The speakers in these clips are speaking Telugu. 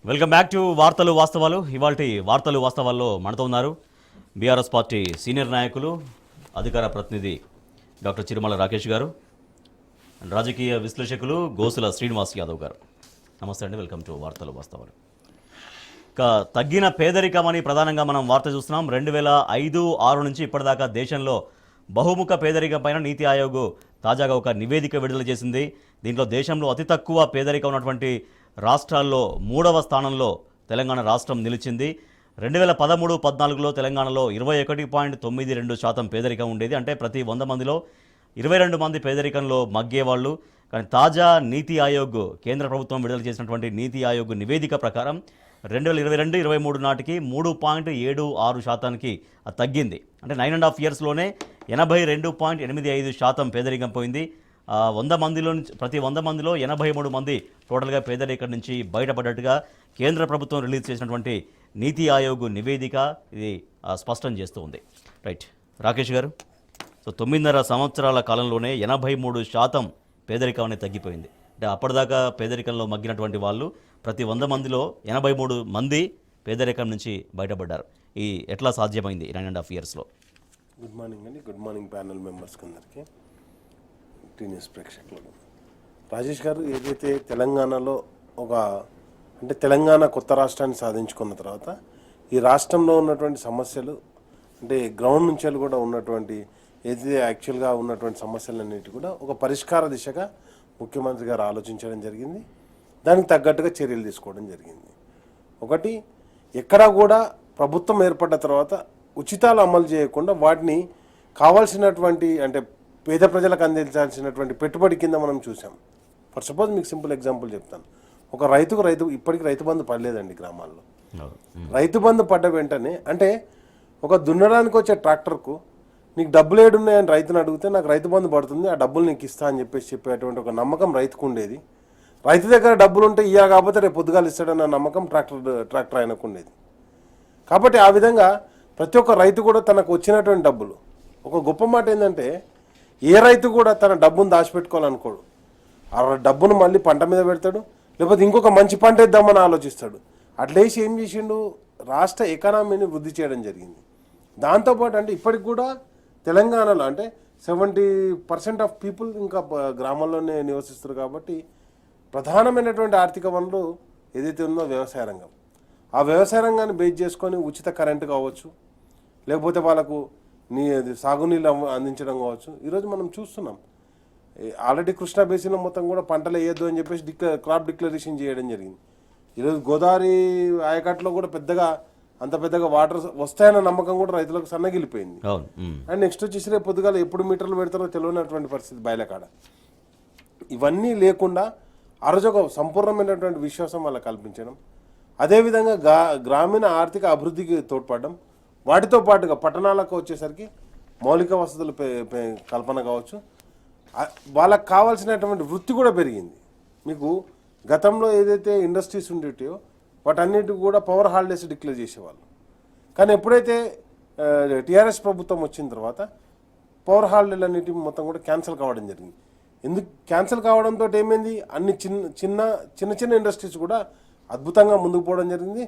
వెల్కమ్ బ్యాక్ టు వార్తలు వాస్తవాలు. ఇవాల్టి వార్తలు వాస్తవాల్లో మనతో ఉన్నారు బీఆర్ఎస్ పార్టీ సీనియర్ నాయకులు, అధికార ప్రతినిధి డాక్టర్ చిరుమల రాకేష్ గారు, రాజకీయ విశ్లేషకులు గోసుల శ్రీనివాస్ యాదవ్ గారు. నమస్తే అండి, వెల్కమ్ టు వార్తలు వాస్తవాలు. ఇక తగ్గిన పేదరికమని ప్రధానంగా మనం వార్త చూస్తున్నాం. 2005-06 నుంచి ఇప్పటిదాకా దేశంలో బహుముఖ పేదరికం పైన నీతి ఆయోగ్ తాజాగా ఒక నివేదిక విడుదల చేసింది. దీంట్లో దేశంలో అతి తక్కువ పేదరికం ఉన్నటువంటి రాష్ట్రాల్లో 3వ స్థానంలో తెలంగాణ రాష్ట్రం నిలిచింది. 2013-14లో తెలంగాణలో 21.92% పేదరికం ఉండేది. అంటే ప్రతి 100 మందిలో 22 మంది పేదరికంలో మగ్గేవాళ్ళు. కానీ తాజా నీతి ఆయోగ్ కేంద్ర ప్రభుత్వం విడుదల చేసినటువంటి నీతి ఆయోగ్ నివేదిక ప్రకారం 2022-23 నాటికి 3.76%కి తగ్గింది. అంటే 9.5 ఇయర్స్లోనే 82.85% పేదరికం పోయింది. 100 మందిలో ప్రతి 100 మందిలో 83 మంది టోటల్గా పేదరికం నుంచి బయటపడ్డట్టుగా కేంద్ర ప్రభుత్వం రిలీజ్ చేసినటువంటి నీతి ఆయోగ్ నివేదిక ఇది స్పష్టం చేస్తూ ఉంది. రైట్ రాకేష్ గారు, సో 9.5 సంవత్సరాల కాలంలోనే 83% పేదరికం అనేది తగ్గిపోయింది. అంటే అప్పటిదాకా పేదరికంలో మగ్గినటువంటి వాళ్ళు ప్రతి 100 మందిలో 83 మంది పేదరికం నుంచి బయటపడ్డారు. ఈ ఎట్లా సాధ్యమైంది 9.5 ఇయర్స్లో? గుడ్ మార్నింగ్ అండి. గుడ్ మార్నింగ్ ప్యానల్ మెంబర్స్కి అందరికీ, టీన్యూస్ ప్రేక్షకులు. రాజేష్ గారు, ఏదైతే తెలంగాణలో అంటే తెలంగాణ కొత్త రాష్ట్రాన్ని సాధించుకున్న తర్వాత ఈ రాష్ట్రంలో ఉన్నటువంటి సమస్యలు, అంటే గ్రౌండ్ నుంచి కూడా ఉన్నటువంటి ఏదైతే యాక్చువల్గా ఉన్నటువంటి సమస్యలన్నిటి కూడా ఒక పరిష్కార దిశగా ముఖ్యమంత్రి గారు ఆలోచించడం జరిగింది. దానికి తగ్గట్టుగా చర్యలు తీసుకోవడం జరిగింది. ఒకటి, ఎక్కడా కూడా ప్రభుత్వం ఏర్పడ్డ తర్వాత ఉచితాలు అమలు చేయకుండా వాటిని కావాల్సినటువంటి అంటే పేద ప్రజలకు అందించాల్సినటువంటి పెట్టుబడి కింద మనం చూసాం. ఫర్ సపోజ్ మీకు సింపుల్ ఎగ్జాంపుల్ చెప్తాను. ఒక రైతు ఇప్పటికి రైతు బంధు పడలేదండి గ్రామాల్లో. రైతు బంధు పడ్డ వెంటనే అంటే ఒక దున్నడానికి వచ్చే ట్రాక్టర్కు నీకు డబ్బులు ఏడున్నాయని రైతుని అడిగితే నాకు రైతు బంధు పడుతుంది, ఆ డబ్బులు నీకు ఇస్తా అని చెప్పేటువంటి ఒక నమ్మకం రైతుకు ఉండేది. రైతు దగ్గర డబ్బులు ఉంటే కాకపోతే రేపు పొద్దుగాలు ఇస్తాడన్న నమ్మకం ట్రాక్టర్ ఆయనకు ఉండేది. కాబట్టి ఆ విధంగా ప్రతి ఒక్క రైతు కూడా తనకు వచ్చినటువంటి డబ్బులు, ఒక గొప్ప మాట ఏంటంటే ఏ రైతు కూడా తన డబ్బును దాచిపెట్టుకోవాలనుకోడు. ఆ డబ్బును మళ్ళీ పంట మీద పెడతాడు, లేకపోతే ఇంకొక మంచి పంట ఇద్దామని ఆలోచిస్తాడు. అట్లేసి ఏం చేసిండు, రాష్ట్ర ఎకానమీని వృద్ధి చేయడం జరిగింది. దాంతోపాటు అంటే ఇప్పటికి కూడా తెలంగాణలో అంటే 70% ఆఫ్ పీపుల్ ఇంకా గ్రామాల్లోనే నివసిస్తారు. కాబట్టి ప్రధానమైనటువంటి ఆర్థిక వనరు ఏదైతే ఉందో వ్యవసాయ రంగం. ఆ వ్యవసాయ రంగాన్ని బేస్ చేసుకొని ఉచిత కరెంటు కావచ్చు, లేకపోతే వాళ్ళకు సాగునీళ్ళు అందించడం కావచ్చు. ఈరోజు మనం చూస్తున్నాం, ఆల్రెడీ కృష్ణా బేసిన్లో మొత్తం కూడా పంటలు వేయొద్దు అని చెప్పేసి క్రాప్ డిక్లరేషన్ చేయడం జరిగింది. ఈరోజు గోదావరి ఆయకట్లో కూడా అంత పెద్దగా వాటర్ వస్తాయన్న నమ్మకం కూడా రైతులకు సన్నగిలిపోయింది. అండ్ నెక్స్ట్ వచ్చేసి రేపు పొద్దుగాల ఎప్పుడు మీటర్లు పెడతారో తెలియనటువంటి పరిస్థితి బయలకాడ. ఇవన్నీ లేకుండా ఆ రోజు ఒక సంపూర్ణమైనటువంటి విశ్వాసం వాళ్ళకి కల్పించడం, అదేవిధంగా గ్రామీణ ఆర్థిక అభివృద్ధికి తోడ్పడడం, వాటితో పాటుగా పట్టణాలకు వచ్చేసరికి మౌలిక వసతుల కల్పన కావచ్చు, వాళ్ళకు కావాల్సినటువంటి వృత్తి కూడా పెరిగింది. మీకు గతంలో ఏదైతే ఇండస్ట్రీస్ ఉండేటో వాటన్నిటికి కూడా పవర్ హాలిడేస్ డిక్లేర్ చేసేవాళ్ళు. కానీ ఎప్పుడైతే టీఆర్ఎస్ ప్రభుత్వం వచ్చిన తర్వాత పవర్ హాలిడేలు అన్నిటి మొత్తం కూడా క్యాన్సిల్ కావడం జరిగింది. ఎందుకు క్యాన్సిల్ కావడంతో ఏమైంది, అన్ని చిన్న ఇండస్ట్రీస్ కూడా అద్భుతంగా ముందుకు పోవడం జరిగింది.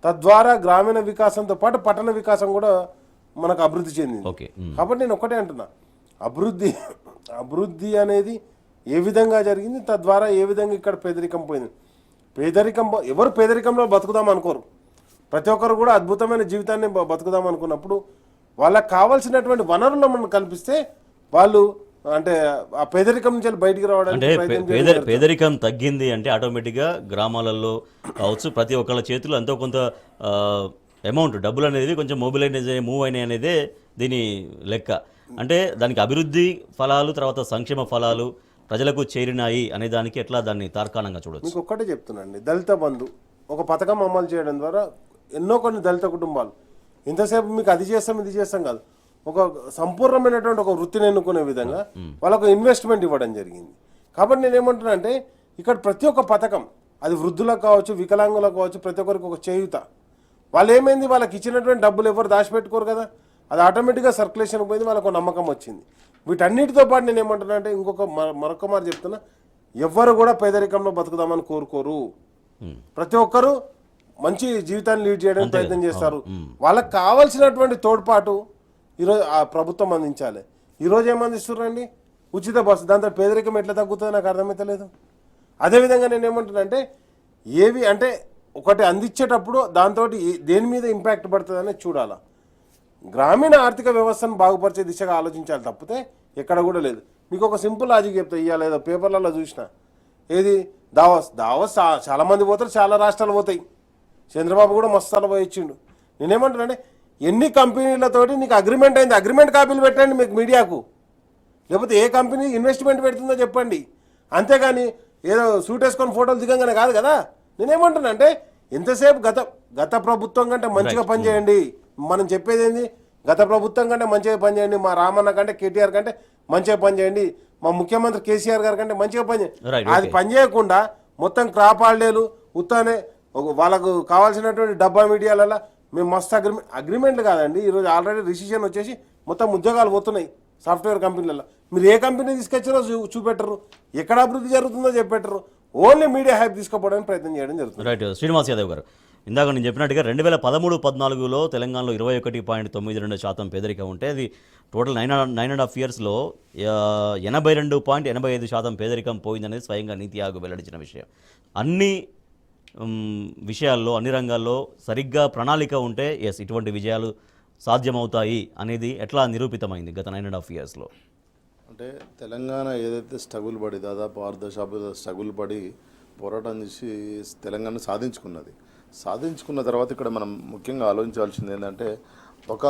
తద్వారా గ్రామీణ వికాసంతో పాటు పట్టణ వికాసం కూడా మనకు అభివృద్ధి చెందింది. కాబట్టి నేను ఒకటే అంటున్నా, అభివృద్ధి అనేది ఏ విధంగా జరిగింది, తద్వారా ఏ విధంగా ఇక్కడ పేదరికం పోయింది. ఎవరు పేదరికంలో బతుకుదాం అనుకోరు. ప్రతి ఒక్కరు కూడా అద్భుతమైన జీవితాన్ని బతుకుదాం అనుకున్నప్పుడు వాళ్ళకి కావాల్సినటువంటి వనరులు మనం కల్పిస్తే వాళ్ళు అంటే ఆ పేదరికం నుంచి బయటికి రావడానికి పేదరికం తగ్గింది అంటే ఆటోమేటిక్గా గ్రామాలలో కావచ్చు ప్రతి ఒక్కళ్ళ చేతులు ఎంతో కొంత అమౌంట్ డబ్బులు అనేది కొంచెం మొబిలైజ్ మూవ్ అయినాయి అనేదే దీని లెక్క. అంటే దానికి అభివృద్ధి ఫలాలు, తర్వాత సంక్షేమ ఫలాలు ప్రజలకు చేరినాయి అనే దానికి ఎట్లా దాన్ని తార్కాణంగా చూడొచ్చు? మీకు ఒక్కటే చెప్తున్నాండి, దళిత బంధు ఒక పథకం అమలు చేయడం ద్వారా ఎన్నో కొన్ని దళిత కుటుంబాలు ఇంతసేపు మీకు అది చేస్తాం ఇది చేస్తాం కాదు, ఒక సంపూర్ణమైనటువంటి ఒక వృత్తిని ఎన్నుకునే విధంగా వాళ్ళకు ఇన్వెస్ట్మెంట్ ఇవ్వడం జరిగింది. కాబట్టి నేను ఏమంటున్నా అంటే ఇక్కడ ప్రతి ఒక్క పథకం, అది వృద్ధులకు కావచ్చు, వికలాంగులకు కావచ్చు, ప్రతి ఒక్కరికి ఒక చేయుత. వాళ్ళు ఏమైంది, వాళ్ళకి ఇచ్చినటువంటి డబ్బులు ఎవరు దాచిపెట్టుకోరు కదా, అది ఆటోమేటిక్గా సర్క్యులేషన్ పోయింది, వాళ్ళకు నమ్మకం వచ్చింది. వీటన్నిటితో పాటు నేను ఏమంటున్నా అంటే మరొక మాట చెప్తున్నా, ఎవ్వరు కూడా పేదరికంలో బతుకుదామని కోరుకోరు. ప్రతి ఒక్కరూ మంచి జీవితాన్ని లీడ్ చేయడానికి ప్రయత్నం చేస్తారు. వాళ్ళకి కావాల్సినటువంటి తోడ్పాటు ఈరోజు ఆ ప్రభుత్వం అందించాలి. ఈరోజు ఏమందిస్తున్నారండి? ఉచిత బస్సు. దాంతో పేదరికం ఎట్లా తగ్గుతుందో నాకు అర్థమైతలేదు. అదేవిధంగా నేను ఏమంటున్నానంటే ఏవి అంటే ఒకటి అందించేటప్పుడు దాంతో దేని మీద ఇంపాక్ట్ పడుతుందని చూడాలా. గ్రామీణ ఆర్థిక వ్యవస్థను బాగుపరిచే దిశగా ఆలోచించాలి తప్పితే ఎక్కడ కూడా లేదు. మీకు ఒక సింపుల్ లాజిక్ చెప్తా. ఇవాళ ఏదో పేపర్లలో చూసిన ఏది దావోస్ చాలామంది పోతారు, చాలా రాష్ట్రాలు పోతాయి. చంద్రబాబు కూడా మస్తాలు పోయి ఇచ్చిండు. నేనేమంటున్నానంటే ఎన్ని కంపెనీలతోటి నీకు అగ్రిమెంట్ అయింది, అగ్రిమెంట్ కాపీలు పెట్టండి మీకు మీడియాకు. లేకపోతే ఏ కంపెనీ ఇన్వెస్ట్మెంట్ పెడుతుందో చెప్పండి. అంతేగాని ఏదో సూట్ వేసుకొని ఫోటోలు దిగంగానే కాదు కదా. నేనేమంటున్నా అంటే ఎంతసేపు గత ప్రభుత్వం కంటే మంచిగా పనిచేయండి. మనం చెప్పేది ఏంది? గత ప్రభుత్వం కంటే మంచిగా పనిచేయండి. మా రామన్న కంటే కేటీఆర్ కంటే మంచిగా పనిచేయండి. మా ముఖ్యమంత్రి కేసీఆర్ గారి కంటే మంచిగా పనిచేయండి. అది పనిచేయకుండా మొత్తం క్రాప్ హాలిడేలు ఉత్తానే వాళ్ళకు కావాల్సినటువంటి డబ్బా మీడియాలలో మేము మస్తు అగ్రిమెంట్లు కాదండి. ఈరోజు ఆల్రెడీ రిసిషన్ వచ్చేసి మొత్తం ఉద్యోగాలు పోతున్నాయి సాఫ్ట్వేర్ కంపెనీలలో. మీరు ఏ కంపెనీ తీసుకొచ్చారో చూపెట్టరు, ఎక్కడ అభివృద్ధి జరుగుతుందో చెప్పెట్టరు. ఓన్లీ మీడియా హైప్ తీసుకుపోవడానికి ప్రయత్నం చేయడం జరుగుతుంది. రైట్. శ్రీనివాస్ యాదవ్ గారు, ఇందాక నేను చెప్పినట్టుగా 2013-14లో తెలంగాణలో 21.92% పేదరికం ఉంటే అది టోటల్ 9.5 ఇయర్స్లో 82.85% పేదరికం పోయిందనేది స్వయంగా నీతి ఆయోగ్ వెల్లడించిన విషయం. అన్ని విషయాల్లో అన్ని రంగాల్లో సరిగ్గా ప్రణాళిక ఉంటే ఎస్ ఇటువంటి విజయాలు సాధ్యమవుతాయి అనేది ఎట్లా నిరూపితమైంది గత 9.5 ఇయర్స్లో? అంటే తెలంగాణ ఏదైతే స్ట్రగుల్ పడి దాదాపు 6 దశాబ్దాల స్ట్రగుల్ పడి పోరాటం చేసి తెలంగాణ సాధించుకున్న తర్వాత ఇక్కడ మనం ముఖ్యంగా ఆలోచించాల్సింది ఏంటంటే ఒక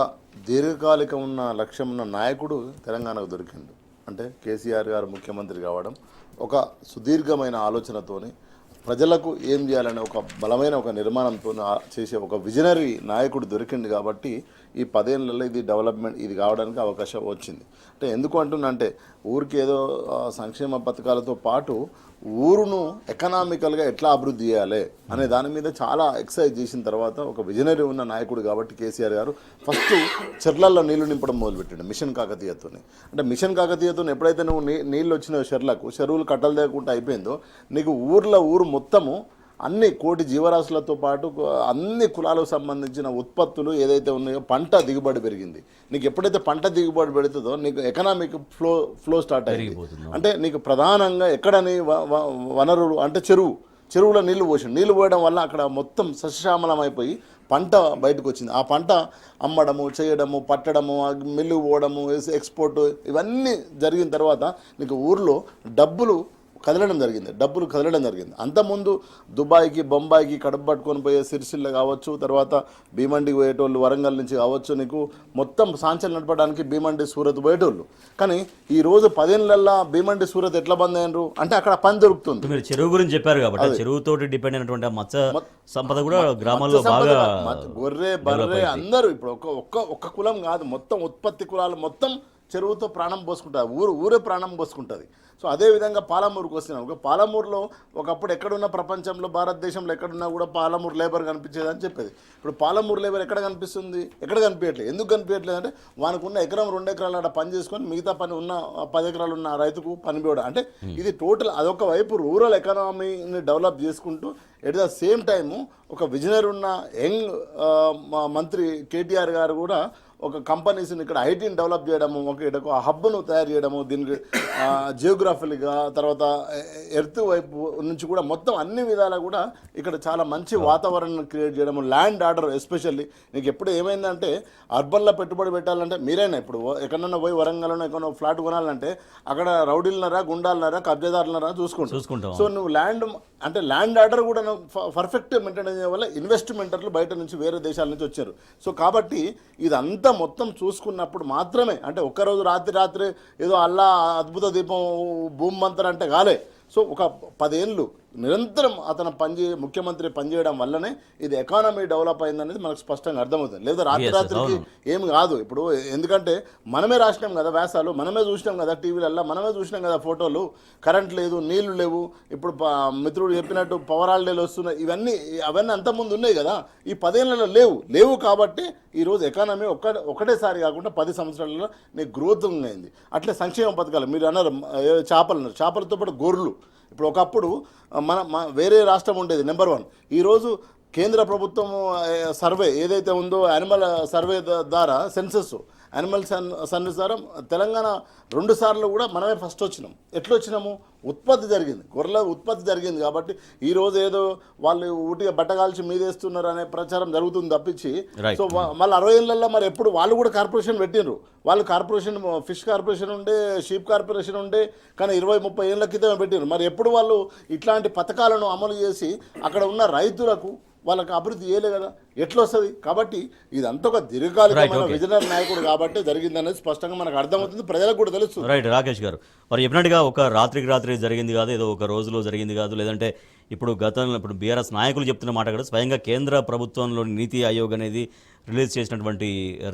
దీర్ఘకాలిక ఉన్న లక్ష్యం ఉన్న నాయకుడు తెలంగాణకు దొరికిండు. అంటే కేసీఆర్ గారు ముఖ్యమంత్రి కావడం, ఒక సుదీర్ఘమైన ఆలోచనతోని ప్రజలకు ఏం చేయాలనే ఒక బలమైన ఒక నిర్మాణంతో చేసే ఒక విజనరీ నాయకుడు దొరికింది. కాబట్టి ఈ 10 ఏళ్లలో ఇది డెవలప్మెంట్ ఇది కావడానికి అవకాశం వచ్చింది. అంటే ఎందుకు అంటున్నా అంటే ఊరికి ఏదో సంక్షేమ పథకాలతో పాటు ఊరును ఎకనామికల్గా ఎట్లా అభివృద్ధి చేయాలి అనే దాని మీద చాలా ఎక్సర్సైజ్ చేసిన తర్వాత ఒక విజనరీ ఉన్న నాయకుడు కాబట్టి కేసీఆర్ గారు ఫస్ట్ చెర్లల్లో నీళ్లు నింపడం మొదలుపెట్టాడు మిషన్ కాకతీయతో. అంటే మిషన్ కాకతీయతో ఎప్పుడైతే నువ్వు నీళ్ళు వచ్చిన చెరువులు కట్టలు లేకుండా అయిపోయిందో నీకు ఊరు మొత్తము అన్ని కోటి జీవరాశులతో పాటు అన్ని కులాలకు సంబంధించిన ఉత్పత్తులు ఏదైతే ఉన్నాయో పంట దిగుబడి పెరిగింది. నీకు ఎప్పుడైతే పంట దిగుబడి పెడుతుందో నీకు ఎకనామిక్ ఫ్లో స్టార్ట్ అయింది. అంటే నీకు ప్రధానంగా ఎక్కడని వనరులు అంటే చెరువులో నీళ్లు పోయడం వల్ల అక్కడ మొత్తం సస్యశ్యామలం అయిపోయి పంట బయటకు వచ్చింది. ఆ పంట అమ్మడము చేయడము పట్టడము మిల్లు పోవడము ఎక్స్పోర్ట్ ఇవన్నీ జరిగిన తర్వాత నీకు ఊర్లో డబ్బులు కదలడం జరిగింది. అంతకుముందు దుబాయ్కి బొంబాయికి కడుపు పట్టుకొని పోయే సిరిసిల్ల కావచ్చు, తర్వాత భీమండికి పోయేటోళ్ళు వరంగల్ నుంచి కావచ్చు, నీకు మొత్తం సాంచలు నడపడానికి భీమండి సూరత్ పోయేటోళ్ళు. కానీ ఈ రోజు 10 ఏళ్లలో భీమండి సూరత్ ఎట్లా బంద్ అయినరు అంటే అక్కడ పని దొరుకుతుంది. మీరు చెరువు గురించి చెప్పారు కాబట్టి చెరువుతోటి డిపెండ్ అయినటువంటి మత్స్య సంపద కూడా గ్రామాల్లో బాగా గొర్రె బర్రె అందరూ ఇప్పుడు ఒక్క కులం కాదు, మొత్తం ఉత్పత్తి కులాలు మొత్తం చెరువుతో ప్రాణం పోసుకుంటారు, ఊరే ప్రాణం పోసుకుంటుంది. సో అదేవిధంగా పాలమూరుకు వస్తున్నాం. పాలమూరులో ఒకప్పుడు ఎక్కడున్న ప్రపంచంలో భారతదేశంలో ఎక్కడున్నా కూడా పాలమూరు లేబర్ కనిపించేది అని చెప్పేది. ఇప్పుడు పాలమూరు లేబర్ ఎక్కడ కనిపిస్తుంది? ఎక్కడ కనిపించట్లేదు. ఎందుకు కనిపించట్లేదు అంటే వానికి 1-2 ఎకరాలు అక్కడ పని చేసుకొని మిగతా పని ఉన్న 10 ఎకరాలు ఉన్న రైతుకు పని పోవడం. అంటే ఇది టోటల్ అదొక వైపు రూరల్ ఎకానమీని డెవలప్ చేసుకుంటూ ఎట్ ద సేమ్ టైము ఒక విజనరీ ఉన్న యంగ్ మంత్రి కేటీఆర్ గారు కూడా ఒక కంపెనీస్ని ఇక్కడ ఐటీని డెవలప్ చేయడము, ఒక హబ్ను తయారు చేయడము, దీనికి జియోగ్రఫికల్గా తర్వాత ఎర్త్ వైపు నుంచి కూడా మొత్తం అన్ని విధాలా కూడా ఇక్కడ చాలా మంచి వాతావరణం క్రియేట్ చేయడము. ల్యాండ్ ఆర్డర్ ఎస్పెషల్లీ నీకు ఎప్పుడు ఏమైందంటే అర్బన్లో పెట్టుబడి పెట్టాలంటే మీరైనా ఇప్పుడు ఎక్కడన్నా పోయి వరంగల్లో ఎక్కడో ఫ్లాట్ కొనాలంటే అక్కడ రౌడీలనరా గుండాలనరా కబ్జాదారులనరా చూసుకుంటాం. సో నువ్వు ల్యాండ్ ఆర్డర్ కూడా పర్ఫెక్ట్ మెయింటైన్ చేయడం వల్ల ఇన్వెస్ట్మెంటర్లు బయట నుంచి వేరే దేశాల నుంచి వచ్చారు. సో కాబట్టి ఇదంతా మొత్తం చూసుకున్నప్పుడు మాత్రమే అంటే ఒక్కరోజు రాత్రి ఏదో అల్లా అద్భుత దీపం భూమి మంత్రం అంటే కాలే. సో ఒక 10 ఏళ్ళు నిరంతరం అతను ముఖ్యమంత్రి పనిచేయడం వల్లనే ఇది ఎకానమీ డెవలప్ అయిందనేది మనకు స్పష్టంగా అర్థమవుతుంది. లేదా రాత్రికి ఏమి కాదు. ఇప్పుడు ఎందుకంటే మనమే రాసినాం కదా వ్యాసాలు, మనమే చూసినాం కదా టీవీలల్లో, మనమే చూసినాం కదా ఫోటోలు. కరెంట్ లేదు, నీళ్లు లేవు. ఇప్పుడు మిత్రుడు చెప్పినట్టు పవర్ హాలిడేలు వస్తున్నాయి. అవన్నీ అంతకుముందు ఉన్నాయి కదా, ఈ 10 ఏళ్లలో లేవు. కాబట్టి ఈరోజు ఎకానమీ ఒకటేసారి కాకుండా 10 సంవత్సరాలలో నీకు గ్రోత్ అయింది. అట్లే సంక్షేమ పథకాలు మీరు అన్నారు, చేపలతో పాటు గొర్రెలు. ఇప్పుడు ఒకప్పుడు వేరే రాష్ట్రం ఉండేది నెంబర్ 1. ఈరోజు కేంద్ర ప్రభుత్వం సర్వే ఏదైతే ఉందో యానిమల్ సర్వే ద్వారా సెన్సస్ యానిమల్ సర్వీస్ ద్వారా తెలంగాణ 2 సార్లు కూడా మనమే ఫస్ట్ వచ్చినాం. ఎట్లా వచ్చినాము? ఉత్పత్తి జరిగింది, గొర్రెల ఉత్పత్తి జరిగింది. కాబట్టి ఈరోజు ఏదో వాళ్ళు ఊటిగా బట్టగాల్చి మీదేస్తున్నారు అనే ప్రచారం జరుగుతుంది తప్పించి, సో మళ్ళీ 60 ఏళ్ళల్లో మరి ఎప్పుడు వాళ్ళు కూడా కార్పొరేషన్ పెట్టినరు. వాళ్ళు కార్పొరేషన్ ఫిష్ కార్పొరేషన్ ఉండే, షీప్ కార్పొరేషన్ ఉండే, కానీ 20-30 ఏళ్ళ క్రితమే పెట్టినారు. మరి ఎప్పుడు వాళ్ళు ఇట్లాంటి పథకాలను అమలు చేసి అక్కడ ఉన్న రైతులకు వాళ్ళకి అభివృద్ధి చేయలే కదా, ఎట్లా వస్తుంది? కాబట్టి ఇదంతా ఒక దీర్ఘకాలికమైన విజనరీ నాయకుడు కాబట్టి జరిగిందనేది స్పష్టంగా మనకు అర్థమవుతుంది, ప్రజలకు కూడా తెలుస్తుంది. రైట్ రాకేష్ గారు, మరి చెప్పినట్టుగా ఒక రాత్రికి రాత్రి జరిగింది కాదు, ఏదో ఒక రోజులో జరిగింది కాదు, లేదంటే ఇప్పుడు గతంలో ఇప్పుడు బీఆర్ఎస్ నాయకులు చెప్తున్న మాట కూడా స్వయంగా కేంద్ర ప్రభుత్వంలోని నీతి ఆయోగ్ అనేది రిలీజ్ చేసినటువంటి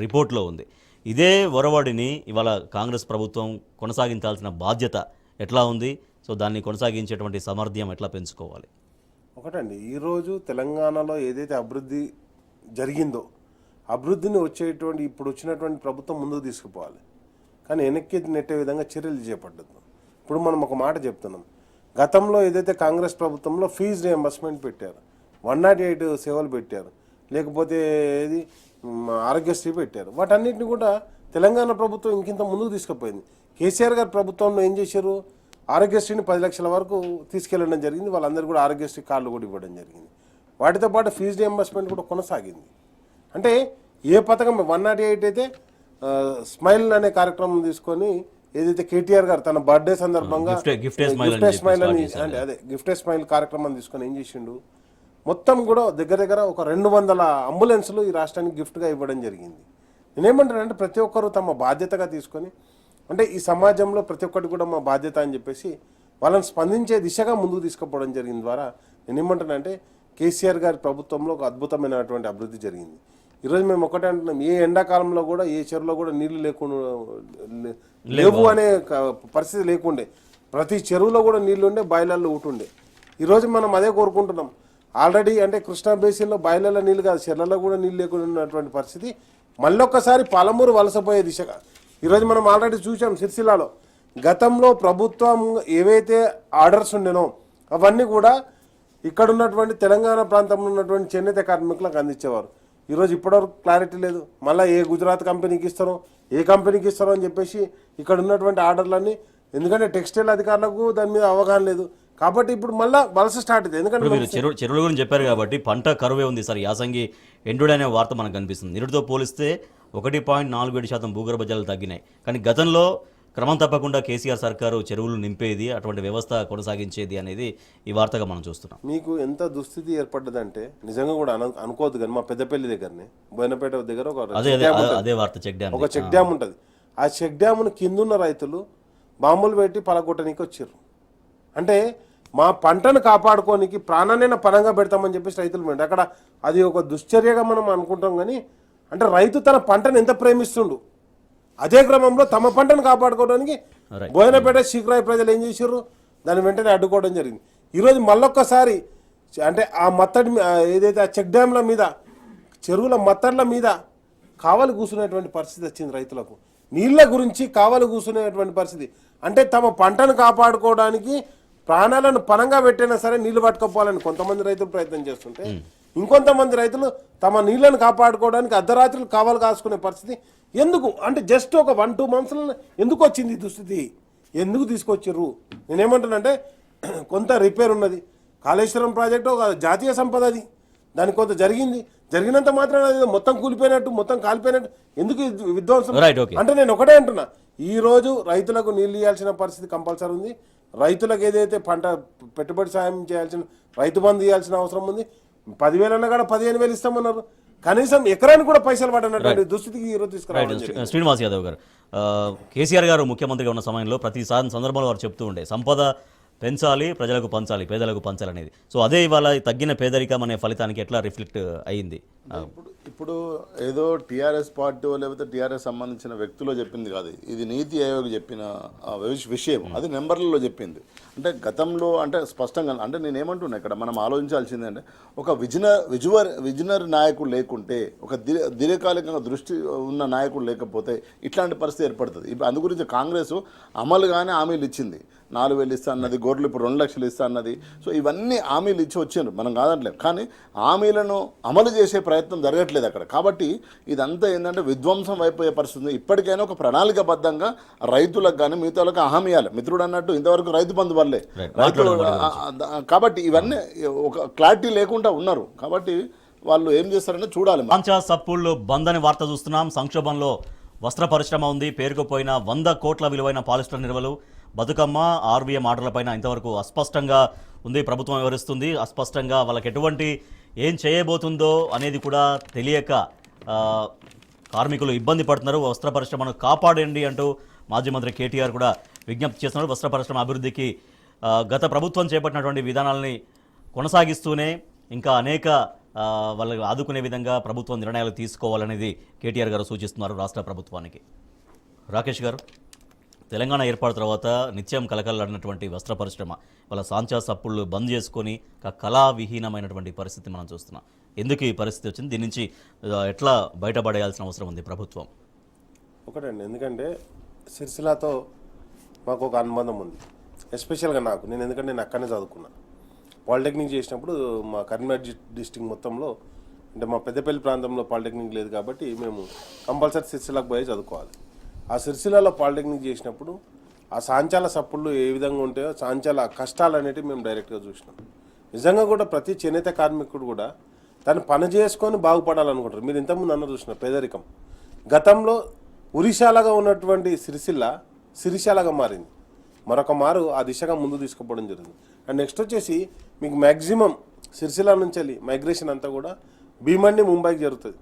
రిపోర్ట్లో ఉంది. ఇదే ఒరవడిని ఇవాళ కాంగ్రెస్ ప్రభుత్వం కొనసాగించాల్సిన బాధ్యత ఎట్లా ఉంది? సో దాన్ని కొనసాగించేటువంటి సామర్థ్యం ఎట్లా పెంచుకోవాలి? ఒకటండి, ఈరోజు తెలంగాణలో ఏదైతే అభివృద్ధి జరిగిందో అభివృద్ధిని వచ్చేటువంటి ఇప్పుడు వచ్చినటువంటి ప్రభుత్వం ముందుకు తీసుకుపోవాలి, కానీ వెనక్కి నెట్టే విధంగా చర్యలు చేపట్టద్దు. ఇప్పుడు మనం ఒక మాట చెప్తున్నాం, గతంలో ఏదైతే కాంగ్రెస్ ప్రభుత్వంలో ఫీజు రియంబర్స్మెంట్ పెట్టారు, 108 సేవలు పెట్టారు, లేకపోతే ఏది ఆరోగ్యశ్రీ పెట్టారు, వాటన్నిటిని కూడా తెలంగాణ ప్రభుత్వం ఇంకింత ముందుకు తీసుకుపోయింది. కేసీఆర్ గారి ప్రభుత్వంలో ఏం చేశారు? ఆరోగ్యశ్రీని 10 లక్షల వరకు తీసుకెళ్లడం జరిగింది. వాళ్ళందరూ కూడా ఆరోగ్యశ్రీ కార్డులు కూడా ఇవ్వడం జరిగింది. వాటితో పాటు ఫీజు రియంబర్స్మెంట్ కూడా కొనసాగింది. అంటే ఏ పథకం 108 అయితే స్మైల్ అనే కార్యక్రమం తీసుకొని ఏదైతే కేటీఆర్ గారు తన బర్త్డే సందర్భంగా గిఫ్ట్ స్మైల్ అని అంటే అదే గిఫ్ట్ స్మైల్ కార్యక్రమం తీసుకొని ఏం చేసిండు, మొత్తం కూడా దగ్గర ఒక 200 అంబులెన్సులు ఈ రాష్ట్రానికి గిఫ్ట్గా ఇవ్వడం జరిగింది. నేనేమంటానంటే ప్రతి ఒక్కరూ తమ బాధ్యతగా తీసుకొని, అంటే ఈ సమాజంలో ప్రతి ఒక్కటి కూడా మా బాధ్యత అని చెప్పేసి వాళ్ళని స్పందించే దిశగా ముందుకు తీసుకుపోవడం జరిగిన ద్వారా నేనేమంటానంటే కేసీఆర్ గారి ప్రభుత్వంలో ఒక అద్భుతమైనటువంటి అభివృద్ధి జరిగింది. ఈరోజు మేము ఒకటే అంటున్నాం, ఏ ఎండాకాలంలో కూడా ఏ చెరువులో కూడా నీళ్లు లేవు అనే పరిస్థితి లేకుండే, ప్రతి చెరువులో కూడా నీళ్లు ఉండే, బాయిలర్లు ఉంటుండే. ఈరోజు మనం అదే కోరుకుంటున్నాం. ఆల్రెడీ అంటే కృష్ణా బేసిన్లో బాయిలర్ల నీళ్ళు కాదు, చెర్లలో కూడా నీళ్ళు లేకుండా ఉన్నటువంటి పరిస్థితి మళ్ళొక్కసారి పాలమూరు వలసపోయే దిశగా ఈరోజు మనం ఆల్రెడీ చూసాం. సిరిసిల్లాలో గతంలో ప్రభుత్వం ఏవైతే ఆర్డర్స్ ఉండేనో అవన్నీ కూడా ఇక్కడ ఉన్నటువంటి తెలంగాణ ప్రాంతంలో ఉన్నటువంటి చేనేత కార్మికులకు అందించేవారు. ఈరోజు ఇప్పటివరకు క్లారిటీ లేదు. మళ్ళీ ఏ గుజరాత్ కంపెనీకి ఇస్తారో, ఏ కంపెనీకి ఇస్తారో అని చెప్పేసి ఇక్కడ ఉన్నటువంటి ఆర్డర్లన్నీ, ఎందుకంటే టెక్స్టైల్ అధికారులకు దాని మీద అవగాహన లేదు కాబట్టి ఇప్పుడు మళ్ళీ వలస స్టార్ట్ అవుతుంది. ఎందుకంటే మీరు చెరువుల గురించి చెప్పారు కాబట్టి పంట కరువే ఉంది సార్, యాసంగి ఎండుడు అనే వార్త మనకు కనిపిస్తుంది. నిరుడితో పోలిస్తే 1.47% భూగర్భ జలాలు తగ్గినాయి. కానీ గతంలో క్రమం తప్పకుండా కేసీఆర్ సర్కారు చెరువులు నింపేది, అటువంటి వ్యవస్థ కొనసాగించేది అనేది ఈ వార్తగా మనం చూస్తున్నాం. మీకు ఎంత దుస్థితి ఏర్పడ్డదంటే నిజంగా కూడా అనుకోవద్దు. కానీ మా పెద్దపల్లి దగ్గరనే బోయినపేట దగ్గర అదే వార్త ఒక చెక్ డ్యామ్ ఉంటుంది. ఆ చెక్ డ్యామ్ను కిందున్న రైతులు బాంబులు పెట్టి పలగొట్టడానికి వచ్చారు. అంటే మా పంటను కాపాడుకోనికి ప్రాణాన్ని పరంగా పెడతామని చెప్పేసి రైతులు పెట్టారు. అక్కడ అది ఒక దుశ్చర్యగా మనం అనుకుంటాం. కానీ అంటే రైతు తన పంటను ఎంత ప్రేమిస్తుండు, అదే క్రమంలో తమ పంటను కాపాడుకోవడానికి బోయినపేట శీఘ్రాయి ప్రజలు ఏం చేశారు, దాన్ని వెంటనే అడ్డుకోవడం జరిగింది. ఈరోజు మళ్ళొక్కసారి అంటే ఆ మత్తడి ఏదైతే ఆ చెక్ డ్యామ్ల మీద, చెరువుల మత్తడ్ల మీద కావాలి కూర్చునేటువంటి పరిస్థితి వచ్చింది. రైతులకు నీళ్ళ గురించి కావాలి కూర్చునేటువంటి పరిస్థితి. అంటే తమ పంటను కాపాడుకోవడానికి ప్రాణాలను పనంగా పెట్టైనా సరే నీళ్లు పట్టుకోపోవాలని కొంతమంది రైతులు ప్రయత్నం చేస్తుంటే, ఇంకొంతమంది రైతులు తమ నీళ్లను కాపాడుకోవడానికి అర్ధరాత్రులు కావాలి కాసుకునే పరిస్థితి. ఎందుకు అంటే జస్ట్ ఒక 1-2 మంత్స్లో ఎందుకు వచ్చింది దుస్థితి, ఎందుకు తీసుకొచ్చారు? నేనేమంటానంటే కొంత రిపేర్ ఉన్నది. కాళేశ్వరం ప్రాజెక్టు ఒక జాతీయ సంపద, అది దానికి కొంత జరిగినంత మాత్రం అది మొత్తం కూలిపోయినట్టు, మొత్తం కాలిపోయినట్టు ఎందుకు విధ్వంసం? అంటే నేను ఒకటే అంటున్నా, ఈ రోజు రైతులకు నీళ్ళు ఇవ్వాల్సిన పరిస్థితి కంపల్సరీ ఉంది. రైతులకు ఏదైతే పంట పెట్టుబడి సాయం చేయాల్సిన రైతు బంధు ఇవ్వాల్సిన అవసరం ఉంది. 10,000 అన్నా కూడా 15,000 ఇస్తామన్నారు. కనీసం ఎకరానికి కూడా పైసలు పడనటువంటి దుస్థితికి ఈరోజు తీసుకురావాలి. శ్రీనివాస్ యాదవ్ గారు, కేసీఆర్ గారు ముఖ్యమంత్రిగా ఉన్న సమయంలో ప్రతి సందర్భంలో వారు చెప్తూ ఉండే సంపద పెంచాలి, ప్రజలకు పంచాలి, పేదలకు పంచాలనేది. సో అదే ఇవాళ తగ్గిన పేదరికం అనే ఫలితానికి ఎట్లా రిఫ్లెక్ట్ అయ్యింది? ఇప్పుడు ఇప్పుడు ఏదో టీఆర్ఎస్ పార్టీ లేకపోతే టీఆర్ఎస్ సంబంధించిన వ్యక్తులు చెప్పింది కాదు, ఇది నీతి ఆయోగ్ చెప్పిన విషయం, అది నెంబర్లలో చెప్పింది. అంటే గతంలో అంటే స్పష్టంగా అంటే నేను ఏమంటున్నా ఇక్కడ మనం ఆలోచించాల్సింది అంటే ఒక విజనరీ నాయకుడు లేకుంటే, ఒక దీర్ఘకాలికంగా దృష్టి ఉన్న నాయకుడు లేకపోతే ఇట్లాంటి పరిస్థితి ఏర్పడుతుంది. ఇప్పుడు అందు గురించి కాంగ్రెస్ అమలుగానే హామీలు ఇచ్చింది, 4,000 ఇస్తా అన్నది, గొర్రెలు ఇప్పుడు 2 లక్షలు ఇస్తా అన్నది. సో ఇవన్నీ హామీలు ఇచ్చి వచ్చారు, మనం కాదంటలేదు. కానీ హామీలను అమలు చేసే ప్రయత్నం జరగట్లేదు అక్కడ. కాబట్టి ఇదంతా ఏంటంటే విధ్వంసం అయిపోయే పరిస్థితి. ఇప్పటికైనా ఒక ప్రణాళికబద్ధంగా రైతులకు కానీ మిగతాలకు హామీ ఇవ్వాలి. మిత్రుడు అన్నట్టు ఇంతవరకు రైతు బంధు వల్లే రైతులు, కాబట్టి ఇవన్నీ ఒక క్లారిటీ లేకుండా ఉన్నారు. కాబట్టి వాళ్ళు ఏం చేస్తారంటే చూడాలి. సాంచా సప్పుళ్ళు బంద్ అని వార్త చూస్తున్నాం. సంక్షోభంలో వస్త్ర పరిశ్రమ ఉంది. పేరుకుపోయిన 100 కోట్ల విలువైన పాలిస్టర్ నిల్వలు, బతుకమ్మ, ఆర్వీఎం ఆర్డర్లపైన ఇంతవరకు అస్పష్టంగా ఉంది. ప్రభుత్వం వివరిస్తుంది అస్పష్టంగా. వాళ్ళకి ఎటువంటి ఏం చేయబోతుందో అనేది కూడా తెలియక కార్మికులు ఇబ్బంది పడుతున్నారు. వస్త్ర పరిశ్రమను కాపాడండి అంటూ మాజీ మంత్రి కేటీఆర్ కూడా విజ్ఞప్తి చేస్తున్నారు. వస్త్ర పరిశ్రమ అభివృద్ధికి గత ప్రభుత్వం చేపట్టినటువంటి విధానాలని కొనసాగిస్తూనే ఇంకా అనేక వాళ్ళని ఆదుకునే విధంగా ప్రభుత్వం నిర్ణయాలు తీసుకోవాలనేది కేటీఆర్ గారు సూచిస్తున్నారు రాష్ట్ర ప్రభుత్వానికి. రాకేష్ గారు, తెలంగాణ ఏర్పాటు తర్వాత నిత్యం కలకలాడినటువంటి వస్త్ర పరిశ్రమ వాళ్ళ సాంచా సప్పుళ్ళు బంద్ చేసుకొని కళావిహీనమైనటువంటి పరిస్థితి మనం చూస్తున్నాం. ఎందుకు ఈ పరిస్థితి వచ్చింది? దీని నుంచి ఎట్లా బయటపడేయాల్సిన అవసరం ఉంది ప్రభుత్వం? ఒకటండి, ఎందుకంటే సిరిసిల్లతో మాకు ఒక అనుబంధం ఉంది, ఎస్పెషల్గా నాకు. ఎందుకంటే నేను అక్కడనే చదువుకున్నాను. పాలిటెక్నిక్ చేసినప్పుడు మా కరీంనగర్ డిస్టిక్ మొత్తంలో, అంటే మా పెద్దపల్లి ప్రాంతంలో పాలిటెక్నిక్ లేదు కాబట్టి మేము కంపల్సరీ సిరిసిల్లకు పోయి చదువుకోవాలి. ఆ సిరిసిల్లలో పాలిటెక్నిక్ చేసినప్పుడు ఆ సాంచాల సప్పుళ్ళు ఏ విధంగా ఉంటాయో, సాంచాల కష్టాలు అనేటివి మేము డైరెక్ట్గా చూసినాం. నిజంగా కూడా ప్రతి చేనేత కార్మికుడు కూడా తను పని చేసుకొని బాగుపడాలనుకుంటారు. మీరు ఇంతకుముందు అన్న చూసిన పేదరికం గతంలో ఉరిశాలగా ఉన్నటువంటి సిరిశాలగా మారింది. మరొక మారు ఆ దిశగా ముందు తీసుకుపోవడం జరిగింది. అండ్ నెక్స్ట్ వచ్చేసి మీకు మ్యాక్సిమం సిరిసిల్ల నుంచి వెళ్ళి మైగ్రేషన్ అంతా కూడా భీమండి ముంబైకి జరుగుతుంది.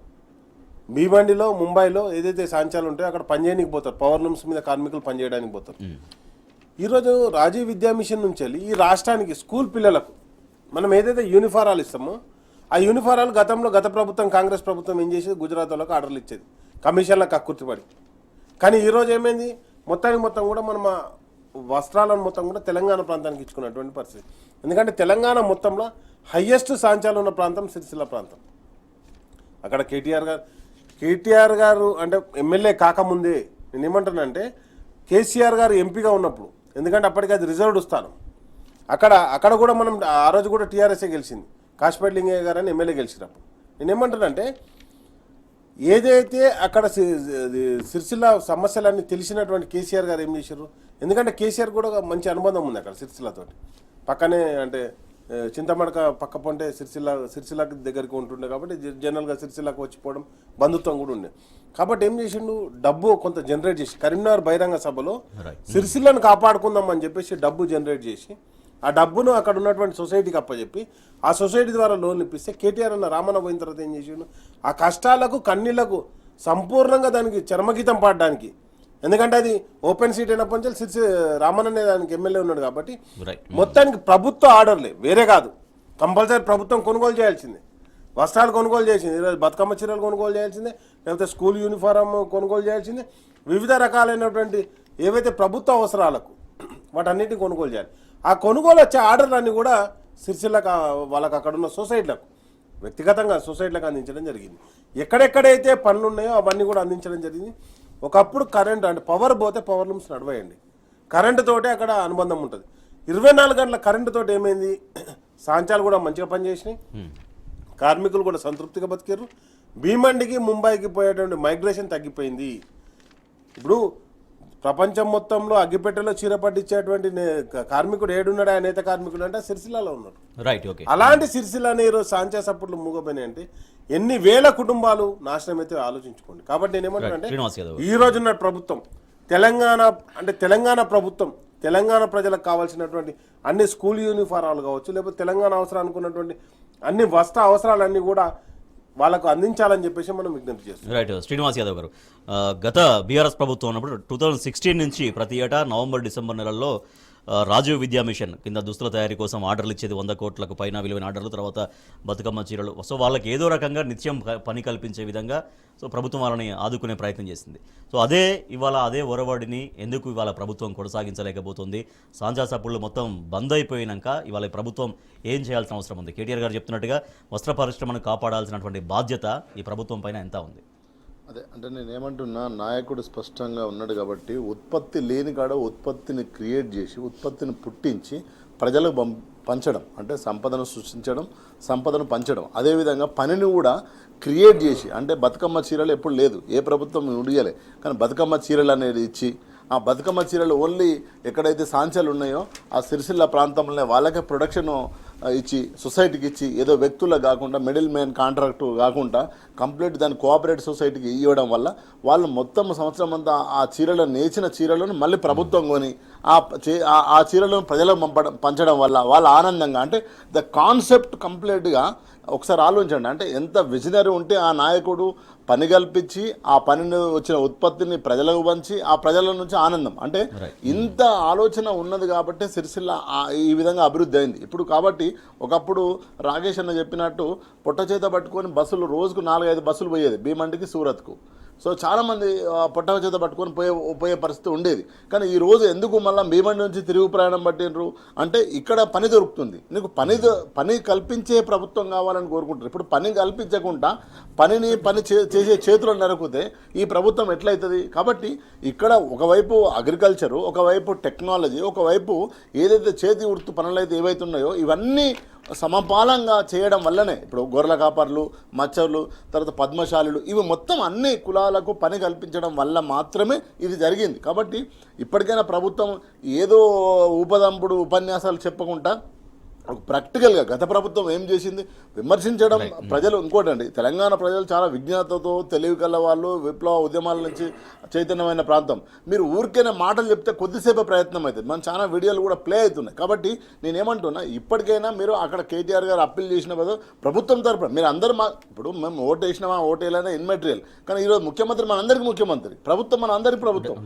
భీమండిలో ముంబైలో ఏదైతే సాంచాలు ఉంటాయో అక్కడ పనిచేయడానికి పోతారు, పవర్ లూమ్స్ మీద కార్మికులు పనిచేయడానికి పోతారు. ఈరోజు రాజీవ్ విద్యా మిషన్ నుంచి వెళ్ళి ఈ రాష్ట్రానికి స్కూల్ పిల్లలకు మనం ఏదైతే యూనిఫారాలు ఇస్తామో ఆ యూనిఫారాలు గత ప్రభుత్వం కాంగ్రెస్ ప్రభుత్వం ఏం చేసేది, గుజరాత్ వాళ్ళకి ఆర్డర్లు ఇచ్చేది కమిషన్లకు కక్కుర్తిపడి. కానీ ఈరోజు ఏమైంది, మొత్తం కూడా మనం వస్త్రాలను మొత్తం కూడా తెలంగాణ ప్రాంతానికి ఇచ్చుకున్నటువంటి పరిస్థితి. ఎందుకంటే తెలంగాణ మొత్తంలో హయ్యెస్ట్ సాంచాలు ఉన్న ప్రాంతం సిరిసిల్ల ప్రాంతం. అక్కడ కేటీఆర్ గారు అంటే ఎమ్మెల్యే కాకముందే నేను ఏమంటున్నానంటే కేసీఆర్ గారు ఎంపీగా ఉన్నప్పుడు, ఎందుకంటే అప్పటికి అది రిజర్వ్డ్ స్థానం, అక్కడ కూడా మనం ఆ రోజు కూడా టీఆర్ఎస్ఏ గెలిచింది. కాశీపేట లింగయ్య గారు అని ఎమ్మెల్యే గెలిచినప్పుడు నేను ఏమంటానంటే ఏదైతే అక్కడ సిరిసిల్ల సమస్యలన్నీ తెలిసినటువంటి కేసీఆర్ గారు ఏం చేశారు, ఎందుకంటే కేసీఆర్ కూడా ఒక మంచి అనుబంధం ఉంది అక్కడ సిరిసిల్లతోటి. పక్కనే అంటే చింతమడక పక్క పొంటే సిరిసిల్లకి దగ్గరికి ఉంటుండే కాబట్టి జనరల్గా సిరిసిల్లకు వచ్చిపోవడం బంధుత్వం కూడా ఉండే. కాబట్టి ఏం చేసిండు, డబ్బు కొంత జనరేట్ చేసి కరీంనగర్ బహిరంగ సభలో సిరిసిల్లను కాపాడుకుందాం అని చెప్పేసి డబ్బు జనరేట్ చేసి ఆ డబ్బును అక్కడ ఉన్నటువంటి సొసైటీకి అప్పచెప్పి ఆ సొసైటీ ద్వారా లోన్లు ఇప్పిస్తే కేటీఆర్ అన్న రామన్న పోయిన తర్వాత ఏం చేసిండు, ఆ కష్టాలకు కన్నీళ్లకు సంపూర్ణంగా దానికి చర్మగీతం పాడడానికి, ఎందుకంటే అది ఓపెన్ సీట్ అయినప్పటి నుంచి రామన్న దానికి ఎమ్మెల్యే ఉన్నాడు కాబట్టి మొత్తానికి ప్రభుత్వ ఆర్డర్లే, వేరే కాదు. కంపల్సరీ ప్రభుత్వం కొనుగోలు చేయాల్సిందే, వస్త్రాలు కొనుగోలు చేయాల్సిందే, ఈరోజు బతుకమ్మ చీరలు కొనుగోలు చేయాల్సిందే, లేకపోతే స్కూల్ యూనిఫారం కొనుగోలు చేయాల్సిందే, వివిధ రకాలైనటువంటి ఏవైతే ప్రభుత్వ అవసరాలకు వాటన్నిటిని కొనుగోలు చేయాలి. ఆ కొనుగోలు వచ్చే ఆర్డర్లన్నీ కూడా సిరిసిల్లకు వాళ్ళకి అక్కడ ఉన్న సొసైటీలకు, వ్యక్తిగతంగా సొసైటీలకు అందించడం జరిగింది. ఎక్కడెక్కడైతే పనులు ఉన్నాయో అవన్నీ కూడా అందించడం జరిగింది. ఒకప్పుడు కరెంట్ అంటే పవర్ పోతే పవర్ లూమ్స్ నడవేయండి, కరెంటుతోటే అక్కడ అనుబంధం ఉంటుంది. 24 గంటల కరెంటుతోటి ఏమైంది, సాంచాలు కూడా మంచిగా పనిచేసినాయి, కార్మికులు కూడా సంతృప్తిగా బతికారు. భీమండికి ముంబైకి పోయేటువంటి మైగ్రేషన్ తగ్గిపోయింది. ఇప్పుడు ప్రపంచం మొత్తంలో అగ్గిపెట్టెలో చీర పట్టించేటువంటి కార్మికుడు ఏడున్నాడు, ఆ నేత కార్మికుడు అంటే సిరిసిల్లలో ఉన్నాడు. Right, okay. అలాంటి సిరిసిల్లని ఈరోజు సాంచా సప్పుట్లు మూగపోయినాయి అంటే ఎన్ని వేల కుటుంబాలు నాశనం అయితే ఆలోచించుకోండి. కాబట్టి నేను ఏమంటానంటే ఈ రోజున్న ప్రభుత్వం తెలంగాణ ప్రభుత్వం తెలంగాణ ప్రజలకు కావాల్సినటువంటి అన్ని స్కూల్ యూనిఫారాలు కావచ్చు, లేకపోతే తెలంగాణ అవసరం అనుకున్నటువంటి అన్ని వస్త్ర అవసరాలన్నీ కూడా వాళ్ళకు అందించాలని చెప్పేసి మనం విజ్ఞప్తి చేస్తాం. రైట్, శ్రీనివాస్ యాదవ్ గారు, గత బీఆర్ఎస్ ప్రభుత్వం ఉన్నప్పుడు 2016 నుంచి ప్రతి ఏటా నవంబర్ డిసెంబర్ నెలల్లో రాజీవ్ విద్యా మిషన్ కింద దుస్తుల తయారీ కోసం ఆర్డర్లు ఇచ్చేది 100 కోట్లకు పైన విలువైన ఆర్డర్లు, తర్వాత బతుకమ్మ చీరలు. సో వాళ్ళకి ఏదో రకంగా నిత్యం పని కల్పించే విధంగా సో ప్రభుత్వం వాళ్ళని ఆదుకునే ప్రయత్నం చేసింది. సో అదే ఒరవడిని ఎందుకు ఇవాళ ప్రభుత్వం కొనసాగించలేకపోతుంది? సాంజా సప్పుళ్ళు మొత్తం బంద్ అయిపోయినాక ఇవాళ ఈ ప్రభుత్వం ఏం చేయాల్సిన అవసరం ఉంది? కేటీఆర్ గారు చెప్తున్నట్టుగా వస్త్ర పరిశ్రమను కాపాడాల్సినటువంటి బాధ్యత ఈ ప్రభుత్వం పైన ఎంత ఉంది? అదే అంటే నేనేమంటున్నా, నాయకుడు స్పష్టంగా ఉన్నాడు కాబట్టి ఉత్పత్తి లేని కాడ ఉత్పత్తిని క్రియేట్ చేసి ఉత్పత్తిని పుట్టించి ప్రజలకు పంచడం, అంటే సంపదను సృష్టించడం, సంపదను పంచడం. అదేవిధంగా పనిని కూడా క్రియేట్ చేసి, అంటే బతుకమ్మ చీరలు ఎప్పుడు లేదు, ఏ ప్రభుత్వం ఉడియలే, కానీ బతుకమ్మ చీరలు అనేది ఇచ్చి ఆ బతుకమ్మ చీరలు ఓన్లీ ఎక్కడైతే సాంచాలు ఉన్నాయో ఆ సిరిసిల్ల ప్రాంతంలోనే వాళ్ళకే ప్రొడక్షన్ ఇచ్చి సొసైటీకి ఇచ్చి, ఏదో వ్యక్తులకు కాకుండా మిడిల్ మ్యాన్ కాంట్రాక్టు కాకుండా కంప్లీట్ దాన్ని కోఆపరేటివ్ సొసైటీకి ఇవ్వడం వల్ల వాళ్ళు మొత్తం సంవత్సరం అంతా ఆ చీరలను నేచిన చీరలను మళ్ళీ ప్రభుత్వం కొని ఆ చీరలను ప్రజలకు పంచడం వల్ల వాళ్ళ ఆనందంగా, అంటే ద కాన్సెప్ట్ కంప్లీట్గా ఒకసారి ఆలోచించండి. అంటే ఎంత విజనరీ ఉంటే ఆ నాయకుడు పని కల్పించి ఆ పనిని వచ్చిన ఉత్పత్తిని ప్రజలకు పంచి ఆ ప్రజల నుంచి ఆనందం, అంటే ఇంత ఆలోచన ఉన్నది కాబట్టి సిరిసిల్ల ఈ విధంగా అభివృద్ధి అయింది. ఇప్పుడు కాబట్టి ఒకప్పుడు రాకేష్ అన్న చెప్పినట్టు పొట్ట చేత పట్టుకొని బస్సులు రోజుకు 4-5 బస్సులు పోయేది భీమండికి సూరత్కు. సో చాలామంది పొట్ట చేత పట్టుకొని పోయే పరిస్థితి ఉండేది. కానీ ఈరోజు ఎందుకు మళ్ళీ భీమండి నుంచి తిరుగు ప్రయాణం పట్టినరు అంటే ఇక్కడ పని దొరుకుతుంది. నీకు పని కల్పించే ప్రభుత్వం కావాలని కోరుకుంటారు. ఇప్పుడు పని కల్పించకుండా పని చేసే చేతులు నరుకుతే ఈ ప్రభుత్వం ఎట్లయితుంది? కాబట్టి ఇక్కడ ఒకవైపు అగ్రికల్చరు, ఒకవైపు టెక్నాలజీ, ఒకవైపు ఏదైతే చేతి వృత్తి పనులు అయితే ఏవైతే ఉన్నాయో ఇవన్నీ సమపాలంగా చేయడం వల్లనే ఇప్పుడు గొర్రెల కాపర్లు, మచ్చర్లు, తర్వాత పద్మశాలులు, ఇవి మొత్తం అన్ని కులాలకు పని కల్పించడం వల్ల మాత్రమే ఇది జరిగింది. కాబట్టి ఇప్పటికైనా ప్రభుత్వం ఏదో ఉపదంపుడు ఉపన్యాసాలు చెప్పకుండా ప్రాక్టికల్గా గత ప్రభుత్వం ఏం చేసింది విమర్శించడం. ప్రజలు ఇంకోటండి, తెలంగాణ ప్రజలు చాలా విజ్ఞాతతో తెలివి కల వాళ్ళు, విప్లవ ఉద్యమాల నుంచి చైతన్యమైన ప్రాంతం. మీరు ఊరికైనా మాటలు చెప్తే కొద్దిసేపే ప్రయత్నం అవుతుంది. మనం చాలా వీడియోలు కూడా ప్లే అవుతున్నాయి. కాబట్టి నేనేమంటున్నా, ఇప్పటికైనా మీరు అక్కడ కేటీఆర్ గారు అప్పీల్ చేసిన బదులు ప్రభుత్వం తరపున మీరు అందరూ ఇప్పుడు మేము ఓటు వేసినామా ఓటు వేయాలనే ఇన్మెటీరియల్, కానీ ఈరోజు ముఖ్యమంత్రి మనందరికీ ముఖ్యమంత్రి, ప్రభుత్వం మన అందరికీ ప్రభుత్వం.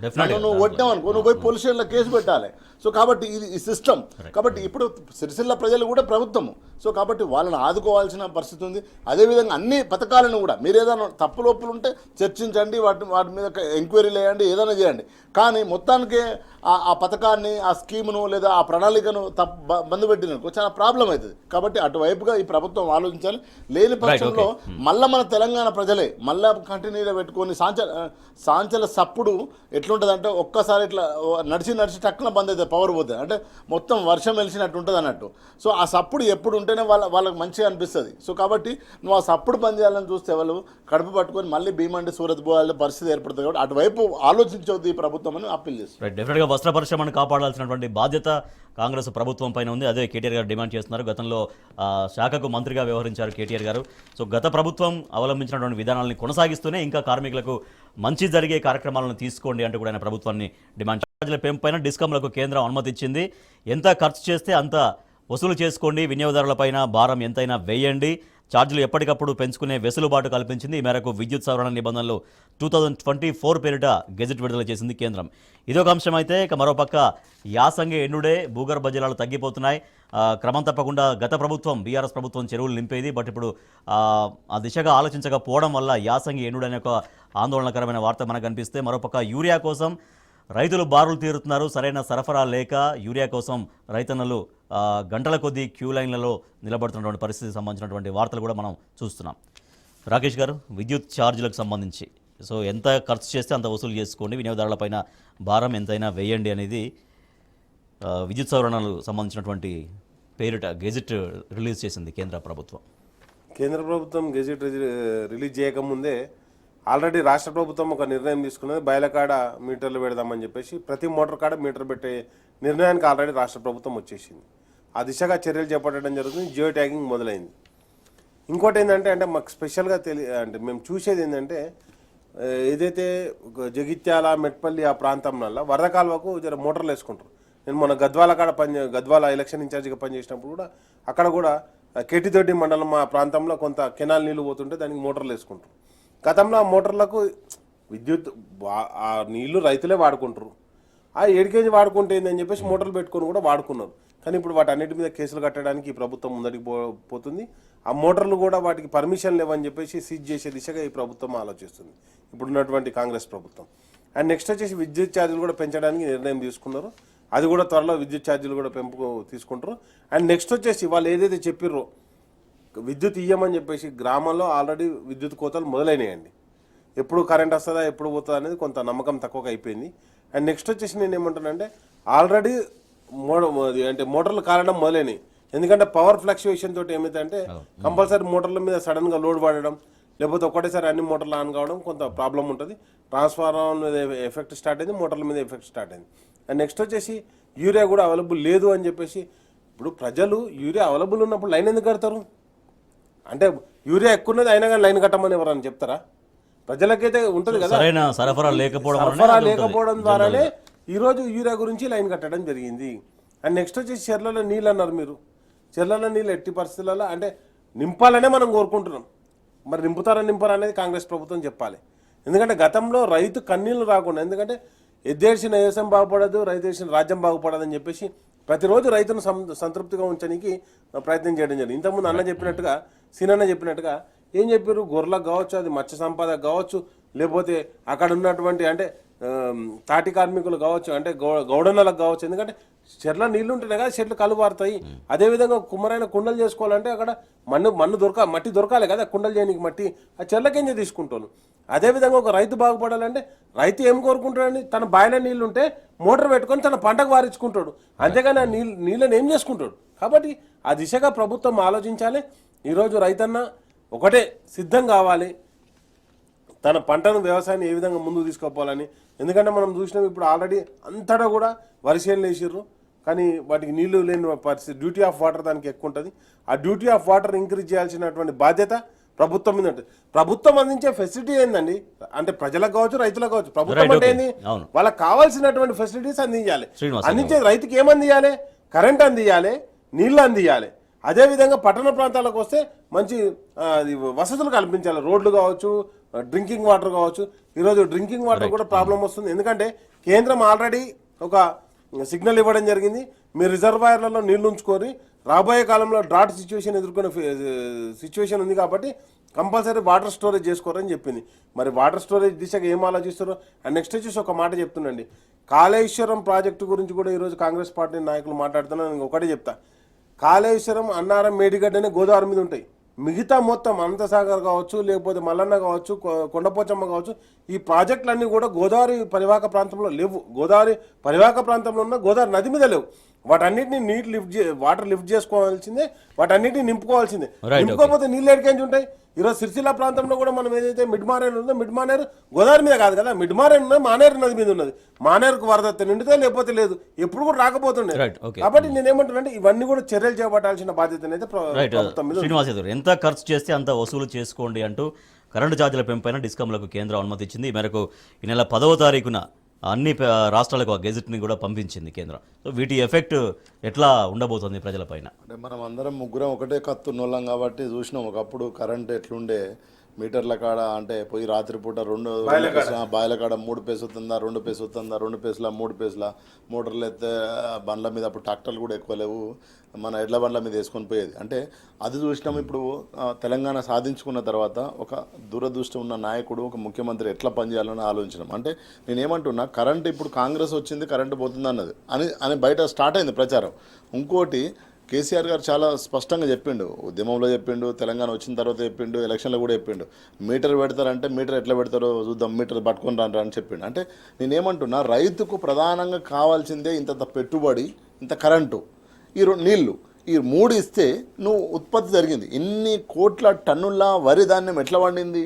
నువ్వు కొట్టావనుకో నువ్వు పోయి పోలీస్ స్టేషన్లో కేసు పెట్టాలి. సో కాబట్టి ఇది ఈ సిస్టమ్. కాబట్టి ఇప్పుడు సిరిసిల్ల ప్రజలు కూడా ప్రభుత్వము. సో కాబట్టి వాళ్ళని ఆదుకోవాల్సిన పరిస్థితి ఉంది. అదేవిధంగా అన్ని పథకాలను కూడా మీరు ఏదైనా తప్పు లోపులు ఉంటే చర్చించండి, వాటి మీద ఎంక్వైరీలు వేయండి, ఏదైనా చేయండి. కానీ మొత్తానికి ఆ పథకాన్ని, ఆ స్కీమును లేదా ఆ ప్రణాళికను బంద్ పెట్టినకు చాలా ప్రాబ్లం అవుతుంది. కాబట్టి అటువైపుగా ఈ ప్రభుత్వం ఆలోచించాలి. లేని పక్షంలో మళ్ళీ మన తెలంగాణ ప్రజలే మళ్ళీ కంటిన్యూగా పెట్టుకొని సాంచల సప్పుడు ఎట్లుంటుంది అంటే ఒక్కసారి ఇట్లా నడిచి టక్కున బంద్ అవుతుంది, పవర్ పోతుంది, అంటే మొత్తం వర్షం వెలిసినట్టు ఉంటుంది అన్నట్టు. సో ఆ సప్పుడు ఎప్పుడు ఉంటేనే వాళ్ళకి మంచిగా అనిపిస్తుంది. సో కాబట్టి నువ్వు ఆ సప్పుడు బంద్ చేయాలని చూస్తే వాళ్ళు కడుపు పట్టుకొని మళ్ళీ భీమండి సూరత్ పోవాలని పరిస్థితి ఏర్పడుతుంది. కాబట్టి అటువైపు ఆలోచించవద్దు ఈ ప్రభుత్వం అని అప్పీల్ చేస్తుంది. డెఫినెట్గా వస్త్ర పరిశ్రమను కాపాడాల్సినటువంటి బాధ్యత కాంగ్రెస్ ప్రభుత్వం పైన ఉంది. అదే కేటీఆర్ గారు డిమాండ్ చేస్తున్నారు. గతంలో శాఖకు మంత్రిగా వ్యవహరించారు కేటీఆర్ గారు. సో గత ప్రభుత్వం అవలంబించినటువంటి విధానాలను కొనసాగిస్తూనే ఇంకా కార్మికులకు మంచి జరిగే కార్యక్రమాలను తీసుకోండి అంటూ కూడా ఆయన ప్రభుత్వాన్ని డిమాండ్ చేశారు. ఛార్జీల పెంపుపైన డిస్కంలకు కేంద్రం అనుమతి ఇచ్చింది. ఎంత ఖర్చు చేస్తే అంత వసూలు చేసుకోండి, వినియోగదారులపైన భారం ఎంతైనా వేయండి, ఛార్జీలు ఎప్పటికప్పుడు పెంచుకునే వెసులుబాటు కల్పించింది. ఈ మేరకు విద్యుత్ సవరణ నిబంధనలు 2024 పేరిట గెజెట్ విడుదల చేసింది కేంద్రం. ఇదొక అంశం అయితే ఇక మరోపక్క యాసంగి ఎండుడే భూగర్భ జలాలు తగ్గిపోతున్నాయి. క్రమం తప్పకుండా గత ప్రభుత్వం బీఆర్ఎస్ ప్రభుత్వం చెరువులు నింపేది. బట్ ఇప్పుడు ఆ దిశగా ఆలోచించకపోవడం వల్ల యాసంగి ఎండుడు అనే ఒక ఆందోళనకరమైన వార్త మనకు కనిపిస్తే, మరోపక్క యూరియా కోసం రైతులు బారులు తీరుతున్నారు. సరైన సరఫరా లేక యూరియా కోసం రైతన్నలు గంటల కొద్దీ క్యూ లైన్లలో నిలబడుతున్నటువంటి పరిస్థితికి సంబంధించినటువంటి వార్తలు కూడా మనం చూస్తున్నాం. రాకేష్ గారు, విద్యుత్ ఛార్జీలకు సంబంధించి సో ఎంత ఖర్చు చేస్తే అంత వసూలు చేసుకోండి, వినియోగదారులపైన భారం ఎంతైనా వేయండి అనేది విద్యుత్ సవరణలు సంబంధించినటువంటి పేరిట గెజెట్ రిలీజ్ చేసింది కేంద్ర ప్రభుత్వం. కేంద్ర ప్రభుత్వం గెజెట్ రిలీజ్ చేయకముందే ఆల్రెడీ రాష్ట్ర ప్రభుత్వం ఒక నిర్ణయం తీసుకున్నది, బయల కాడ మీటర్లు పెడదామని చెప్పేసి ప్రతి మోటార్ కాడ మీటర్ పెట్టే నిర్ణయానికి ఆల్రెడీ రాష్ట్ర ప్రభుత్వం వచ్చేసింది. ఆ దిశగా చర్యలు చేపట్టడం జరుగుతుంది. జియో ట్యాగింగ్ మొదలైంది. ఇంకోటి ఏంటంటే అంటే మాకు స్పెషల్గా అంటే మేము చూసేది ఏంటంటే ఏదైతే జగిత్యాల, మెట్పల్లి ఆ ప్రాంతంలో వరద కాలువకు జర మోటార్లు వేసుకుంటారు. నేను మొన్న గద్వాల ఎలక్షన్ ఇన్ఛార్జిగా పనిచేసినప్పుడు కూడా అక్కడ కూడా కేటిదొడ్డి మండలం ఆ ప్రాంతంలో కొంత కెనాల్ నీళ్లు పోతుంటే దానికి మోటార్లు వేసుకుంటారు. గతంలో ఆ మోటార్లకు విద్యుత్ ఆ నీళ్లు రైతులే వాడుకుంటారు. ఆ 7 కేజీ వాడుకుంటే ఏందని చెప్పేసి మోటార్లు పెట్టుకొని కూడా వాడుకున్నారు. కానీ ఇప్పుడు వాటి అన్నిటి మీద కేసులు కట్టడానికి ఈ ప్రభుత్వం ముందడికి పోతుంది. ఆ మోటార్లు కూడా వాటికి పర్మిషన్ లేవని చెప్పేసి సీజ్ చేసే దిశగా ఈ ప్రభుత్వం ఆలోచిస్తుంది, ఇప్పుడున్నటువంటి కాంగ్రెస్ ప్రభుత్వం. అండ్ నెక్స్ట్ వచ్చేసి విద్యుత్ ఛార్జీలు కూడా పెంచడానికి నిర్ణయం తీసుకున్నారు. అది కూడా త్వరలో విద్యుత్ ఛార్జీలు కూడా పెంపు తీసుకుంటారు. అండ్ నెక్స్ట్ వచ్చేసి వాళ్ళు ఏదైతే చెప్పిర్రో విద్యుత్ ఇయ్యమని చెప్పేసి గ్రామాల్లో ఆల్రెడీ విద్యుత్ కోతలు మొదలైనాయండి. ఎప్పుడు కరెంట్ వస్తుందా ఎప్పుడు పోతుందా అనేది కొంత నమ్మకం తక్కువగా అయిపోయింది. అండ్ నెక్స్ట్ వచ్చేసి నేను ఏమంటానంటే ఆల్రెడీ అంటే మోటార్లు కారడం మొదలైనవి. ఎందుకంటే పవర్ ఫ్లక్చుయేషన్ తోటి ఏమైందంటే కంపల్సరీ మోటార్ల మీద సడన్గా లోడ్ పడడం, లేకపోతే ఒకటేసారి అన్ని మోటార్లు ఆన్ కావడం కొంత ప్రాబ్లం ఉంటుంది. ట్రాన్స్ఫార్మర్ మీద ఎఫెక్ట్ స్టార్ట్ అయింది, మోటార్ల మీద ఎఫెక్ట్ స్టార్ట్ అయింది. అండ్ నెక్స్ట్ వచ్చేసి యూరియా కూడా అవైలబుల్ లేదు అని చెప్పేసి ఇప్పుడు ప్రజలు యూరియా అవైలబుల్ ఉన్నప్పుడు లైన్ ఎందుకు కడతారు? అంటే యూరియా ఎక్కువ ఉన్నది అయినా కానీ లైన్ కట్టమని ఎవరని చెప్తారా? ప్రజలకైతే ఉంటుంది కదా, సరఫరా లేకపోవడం ద్వారానే ఈరోజు యూరియా గురించి లైన్ కట్టడం జరిగింది. అండ్ నెక్స్ట్ వచ్చేసి చెర్లలో నీళ్ళు అన్నారు మీరు. చెర్లలో నీళ్ళు ఎట్టి పరిస్థితులలో అంటే నింపాలనే మనం కోరుకుంటున్నాం. మరి నింపుతారా అనేది కాంగ్రెస్ ప్రభుత్వం చెప్పాలి. ఎందుకంటే గతంలో రైతు కన్నీళ్ళు రాకుండా, ఎందుకంటే ఎద్దేసిన దేశం బాగుపడదు, రైతు దేశం రాజ్యం బాగుపడదని చెప్పేసి ప్రతిరోజు రైతును సంతృప్తిగా ఉంచడానికి ప్రయత్నం చేయడం జరిగింది. ఇంతకుముందు అన్న చెప్పినట్టుగా, సీనన్న చెప్పినట్టుగా ఏం చెప్పారు, గొర్రెలకు కావచ్చు, అది మత్స్య సంపద కావచ్చు, లేకపోతే అక్కడ ఉన్నటువంటి అంటే తాటి కార్మికులు కావచ్చు, అంటే గౌడన్నలకు కావచ్చు. ఎందుకంటే చెట్ల నీళ్లు ఉంటేనే కదా చెట్లు కలువారుతాయి. అదేవిధంగా కుమ్మరైన కుండలు చేసుకోవాలంటే అక్కడ మట్టి దొరకాలి కదా కుండలు చేయడానికి మట్టి, ఆ చెట్లకేంజే తీసుకుంటాను. అదేవిధంగా ఒక రైతు బాగుపడాలంటే రైతు ఏం కోరుకుంటాడని తన బాయిలో నీళ్ళు ఉంటే మోటార్ పెట్టుకొని తన పంటకు వారించుకుంటాడు, అంతేగాని ఆ నీళ్ళని ఏం చేసుకుంటాడు. కాబట్టి ఆ దిశగా ప్రభుత్వం ఆలోచించాలి. ఈరోజు రైతన్న ఒకటే సిద్ధం కావాలి, తన పంటను వ్యవసాయాన్ని ఏ విధంగా ముందుకు తీసుకుపోవాలని. ఎందుకంటే మనం చూసినాం ఇప్పుడు ఆల్రెడీ అంతటా కూడా వరిసేలు వేసిర్రు, కానీ వాటికి నీళ్లు లేని పరిస్థితి. డ్యూటీ ఆఫ్ వాటర్ దానికి ఎక్కువ ఉంటుంది. ఆ డ్యూటీ ఆఫ్ వాటర్ ఇంక్రీజ్ చేయాల్సినటువంటి బాధ్యత ప్రభుత్వం మీద ఉంటుంది. ప్రభుత్వం అందించే ఫెసిలిటీ ఏందండి అంటే ప్రజలకు కావచ్చు, రైతులకు కావచ్చు. ప్రభుత్వం అంటే ఏంది, వాళ్ళకి కావాల్సినటువంటి ఫెసిలిటీస్ అందించాలి. అందించేది రైతుకి ఏమందియాలి? కరెంట్ అందియాలి, నీళ్లు అందియాలి. అదేవిధంగా పట్టణ ప్రాంతాలకు వస్తే మంచి వసతులు కల్పించాలి, రోడ్లు కావచ్చు, డ్రింకింగ్ వాటర్ కావచ్చు. ఈరోజు డ్రింకింగ్ వాటర్ కూడా ప్రాబ్లం వస్తుంది. ఎందుకంటే కేంద్రం ఆల్రెడీ ఒక సిగ్నల్ ఇవ్వడం జరిగింది, మీరు రిజర్వాయర్లలో నీళ్లు ఉంచుకొని రాబోయే కాలంలో డ్రాట్ సిచ్యువేషన్ ఎదుర్కొనే సిచ్యువేషన్ ఉంది కాబట్టి కంపల్సరీ వాటర్ స్టోరేజ్ చేసుకోరని చెప్పింది. మరి వాటర్ స్టోరేజ్ దిశగా ఏం ఆలోచిస్తారో. అండ్ నెక్స్ట్ వచ్చేసి ఒక మాట చెప్తుండండి, కాళేశ్వరం ప్రాజెక్టు గురించి కూడా ఈరోజు కాంగ్రెస్ పార్టీ నాయకులు మాట్లాడుతున్నారు. నేను ఒకటే చెప్తా, కాళేశ్వరం, అన్నారం, మేడిగడ్డనే గోదావరి మీద ఉంటాయి. మిగతా మొత్తం అనంతసాగర్ కావచ్చు, లేకపోతే మల్లన్న కావచ్చు, కొండపోచమ్మ కావచ్చు, ఈ ప్రాజెక్టులన్నీ కూడా గోదావరి పరివాహక ప్రాంతంలో లేవు. గోదావరి పరివాహక ప్రాంతంలో ఉన్న గోదావరి నది మీద లేవు. వాటన్నిటిని వాటర్ లిఫ్ట్ చేసుకోవాల్సిందే, వాటన్నిటిని నింపుకోవాల్సిందే. నింపుకోకపోతే నీళ్ళు ఎడికేంచి ఉంటాయి. ఈరోజు సిరిసిల్ల ప్రాంతంలో కూడా మనం ఏదైతే మిడ్ మానేరు ఉందో, మిడ్ మానేరు గోదావరి మీద కాదు కదా, మిడ్ మానేరు ఉన్నది మానేరు నది మీద ఉన్నది. మానేరుకు వరద నిండితే లేకపోతే లేదు, ఎప్పుడు కూడా రాకపోతుండే. కాబట్టి నేనేమంటానంటే ఇవన్నీ కూడా చర్యలు చేపట్టాల్సిన బాధ్యత అయితే ప్రభుత్వం మీద. శ్రీనివాస్ యాదవ్, ఎంత ఖర్చు చేస్తే అంత వసూలు చేసుకోండి అంటూ కరెంటు ఛార్జీల పెంపైన డిస్కంలకు కేంద్రం అనుమతి ఇచ్చింది. ఈ మేరకు ఈ నెల 10వ తారీఖున అన్ని రాష్ట్రాలకు ఆ గెజెట్ని కూడా పంపించింది కేంద్రం. సో వీటి ఎఫెక్ట్ ఎట్లా ఉండబోతుంది ప్రజలపైన? అంటే మనం అందరం ముగ్గురం ఒకటే కత్తున్నోళ్ళం కాబట్టి చూసినాం. ఒకప్పుడు కరెంట్ ఎట్లుండే, మీటర్ల కాడ అంటే పోయి రాత్రిపూట బాయిల కాడ 3 పేసు వస్తుందా, 2 పేసు వస్తుందా, 2 పేసుల 3 పేసుల మోటార్లు అయితే బండ్ల మీద, అప్పుడు ట్రాక్టర్లు కూడా ఎక్కువ లేవు, మన ఎడ్ల బండ్ల మీద వేసుకొని పోయేది. అంటే అది చూసినాం. ఇప్పుడు తెలంగాణ సాధించుకున్న తర్వాత ఒక దూరదృష్టి ఉన్న నాయకుడు, ఒక ముఖ్యమంత్రి ఎట్లా పనిచేయాలని ఆలోచించడం. అంటే నేనేమంటున్నా, కరెంట్ ఇప్పుడు కాంగ్రెస్ వచ్చింది కరెంటు పోతుంది అన్నది అని బయట స్టార్ట్ అయింది ప్రచారం. ఇంకోటి కేసీఆర్ గారు చాలా స్పష్టంగా చెప్పిండు, ఉద్యమంలో చెప్పిండు, తెలంగాణ వచ్చిన తర్వాత చెప్పిండు, ఎలక్షన్లో కూడా చెప్పిండు, మీటర్ పెడతారంటే మీటర్ ఎట్లా పెడతారో చూద్దాం, మీటర్ పట్టుకొని రండి అని చెప్పిండు. అంటే నేనేమంటున్నా, రైతుకు ప్రధానంగా కావాల్సిందే ఇంత పెట్టుబడి, ఇంత కరెంటు, ఈ నీళ్లు, ఈ 3 ఇస్తే నువ్వు ఉత్పత్తి జరిగింది. ఇన్ని కోట్ల టన్నుల వరి ధాన్యం ఎట్లా పండింది?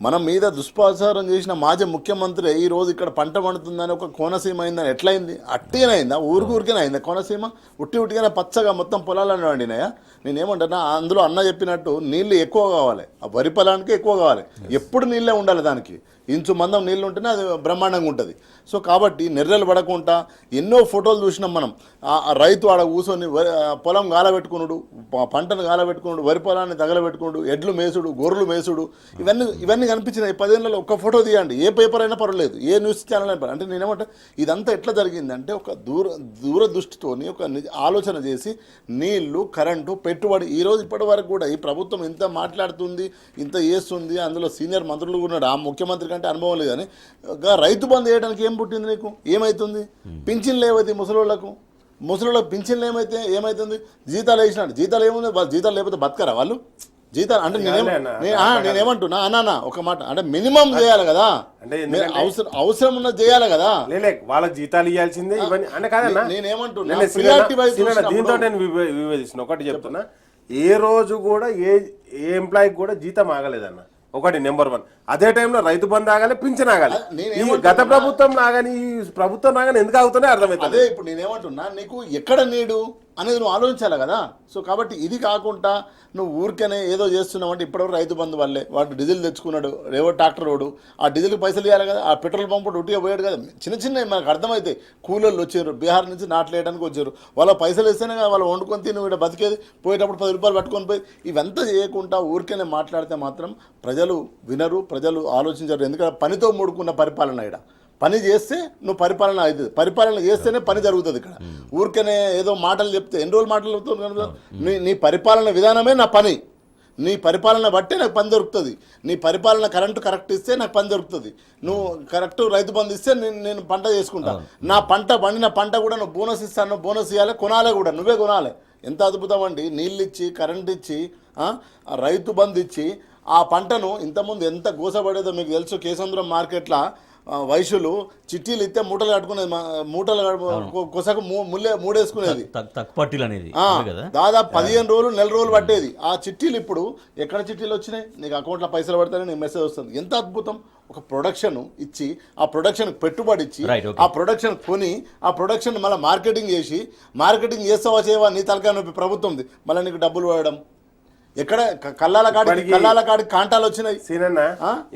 మన మీద దుష్ప్రచారం చేసిన మాజీ ముఖ్యమంత్రి ఈరోజు ఇక్కడ పంట పండుతుందని ఒక కోనసీమ అయిందని ఎట్లయింది? అట్టిగానే అయిందా? ఊరికూరికనే అయిందా కోనసీమ? ఉట్టిగానే పచ్చగా మొత్తం పొలాలను వండినాయా? నేనేమంటున్నా, అందులో అన్న చెప్పినట్టు నీళ్ళు ఎక్కువ కావాలి, ఆ వరి పొలానికి ఎక్కువ కావాలి, ఎప్పుడు నీళ్ళే ఉండాలి దానికి. ఇంచు మందం నీళ్ళు ఉంటేనే అది బ్రహ్మాండంగా ఉంటుంది. సో కాబట్టి నెర్రెలు పడకుండా ఎన్నో ఫోటోలు చూసినాం మనం. ఆ రైతు ఆడ కూర్చొని పొలం గాలబెట్టుకున్నాడు, పంటను గాలబెట్టుకున్నాడు, వరి పొలాన్ని తగలబెట్టుకున్నాడు, ఎడ్లు మేసుడు, గొర్రెలు మేసుడు, ఇవన్నీ కనిపించినాయి. 10 ఏళ్ళలో ఒక్క ఫోటో తీయండి, ఏ పేపర్ అయినా పర్వాలేదు, ఏ న్యూస్ ఛానల్ అయినా పర్వాలేదు. అంటే నేనేమంటా ఇదంతా ఎట్లా జరిగిందంటే ఒక దూరదృష్టితోని ఒక ఆలోచన చేసి నీళ్లు, కరెంటు, పెట్టుబడి ఈరోజు ఇప్పటి వరకు కూడా ఈ ప్రభుత్వం ఇంత మాట్లాడుతుంది, ఇంత చేస్తుంది, అందులో సీనియర్ మంత్రులు ఉన్నాడు. ఆ ముఖ్యమంత్రి కంటే అనుభవం లేదు. కానీ రైతు బంద్ చేయడానికి ఏం పుట్టింది నీకు? ఏమవుతుంది? పింఛన్లు ఏవైతే ముసలోళ్ళకు పింఛన్లు ఏమవుతుంది? జీతాలు వేసినాడు, జీతాలు ఏముంది? జీతాలు లేకపోతే బతకరా వాళ్ళు? జీతాలు అంటే నేనేమంటున్నా అన్నా ఒక మాట, అంటే మినిమం చేయాలి కదా, అంటే అవసరం ఉన్నది చేయాలి కదా. వాళ్ళకి జీతాలు ఇవ్వాల్సిందే ఇవన్నీ అంటే కాదన్నా. నేనేమంటున్నా దీంతో నేను వివేదిస్తున్నా. ఒకటి చెప్తున్నా, ఏ రోజు కూడా ఏ ఎంప్లాయీకి కూడా జీతం ఆగలేదన్న. ఒకటి నెంబర్ 1. అదే టైంలో రైతు బంధు ఆగాలి, పింఛన్ ఆగాలి. గత ప్రభుత్వం ఆగాని ఈ ప్రభుత్వం ఆగాని ఎందుకు ఆగుతున్నాయి అర్థమవుతుంది. అదే ఇప్పుడు నేనేమంటున్నా, నీకు ఎక్కడ నీడు అనేది నువ్వు ఆలోచించాలి కదా. సో కాబట్టి ఇది కాకుండా నువ్వు ఊరికనే ఏదో చేస్తున్నావు అంటే ఇప్పటివరకు రైతు బంధు వల్లే వాడు డీజిల్ తెచ్చుకున్నాడు, రేవో ట్రాక్టర్ వాడు ఆ డీజిల్కి పైసలు ఇవ్వాలి కదా, ఆ పెట్రోల్ పంపు ఉట్టిగా పోయాడు కదా. చిన్న మనకు అర్థమైతే కూలీళ్ళు వచ్చారు, బీహార్ నుంచి నాట్లు వేయడానికి వచ్చారు, వాళ్ళ పైసలు ఇస్తేనే కదా వాళ్ళు వండుకొని తిని వీడు బతికేది. పోయేటప్పుడు 10 రూపాయలు పట్టుకొని పోయి ఇవంతా చేయకుండా ఊరికనే మాట్లాడితే మాత్రం ప్రజలు వినరు, ప్రజలు ఆలోచించరు. ఎందుకంటే పనితో మూడుకున్న పరిపాలన ఇక్కడ. పని చేస్తే నువ్వు పరిపాలన అవుతుంది, పరిపాలన చేస్తేనే పని జరుగుతుంది. ఇక్కడ ఊరికనే ఏదో మాటలు చెప్తే ఎన్ని రోజులు మాటలు చెప్తావు? నీ పరిపాలన విధానమే నా పని, నీ పరిపాలన బట్టే నాకు పని దొరుకుతుంది, నీ పరిపాలన కరెంటు కరెక్ట్ ఇస్తే నాకు పని దొరుకుతుంది, నువ్వు కరెక్ట్ రైతు బంధు ఇస్తే నేను పంట చేసుకుంటా, నా పంట పండిన పంట కూడా నువ్వు బోనస్ ఇస్తాను, బోనస్ ఇవ్వాలి, కొనాలి కూడా, నువ్వే కొనాలి. ఎంత అద్భుతం అండి, నీళ్ళు ఇచ్చి కరెంట్ ఇచ్చి రైతు బంధు ఇచ్చి ఆ పంటను ఇంతకుముందు ఎంత గోసపడేదో మీకు తెలుసు. కేసముద్రం మార్కెట్లో వైశ్యులు చిట్టీలు ఇస్తే మూటలు కట్టుకునేది, మూటలు కొసకు మూడేసుకునేది, దాదాపు 15 రోజులు, నెల రోజులు పట్టేది ఆ చిట్టీలు. ఇప్పుడు ఎక్కడ చిట్టీలు వచ్చినాయి? నీకు అకౌంట్లో పైసలు పడతాయని నీకు మెసేజ్ వస్తుంది. ఎంత అద్భుతం! ఒక ప్రొడక్షన్ ఇచ్చి ఆ ప్రొడక్షన్ పెట్టుబడి ఇచ్చి ఆ ప్రొడక్షన్ కొని ఆ ప్రొడక్షన్ మళ్ళీ మార్కెటింగ్ చేస్తావా చేయవా నీ తలకాయ నొప్పి ప్రభుత్వంది. మళ్ళీ నీకు డబ్బులు పడడం ఎక్కడ? కల్లాల కాడికి కాంటాలు వచ్చినాయి.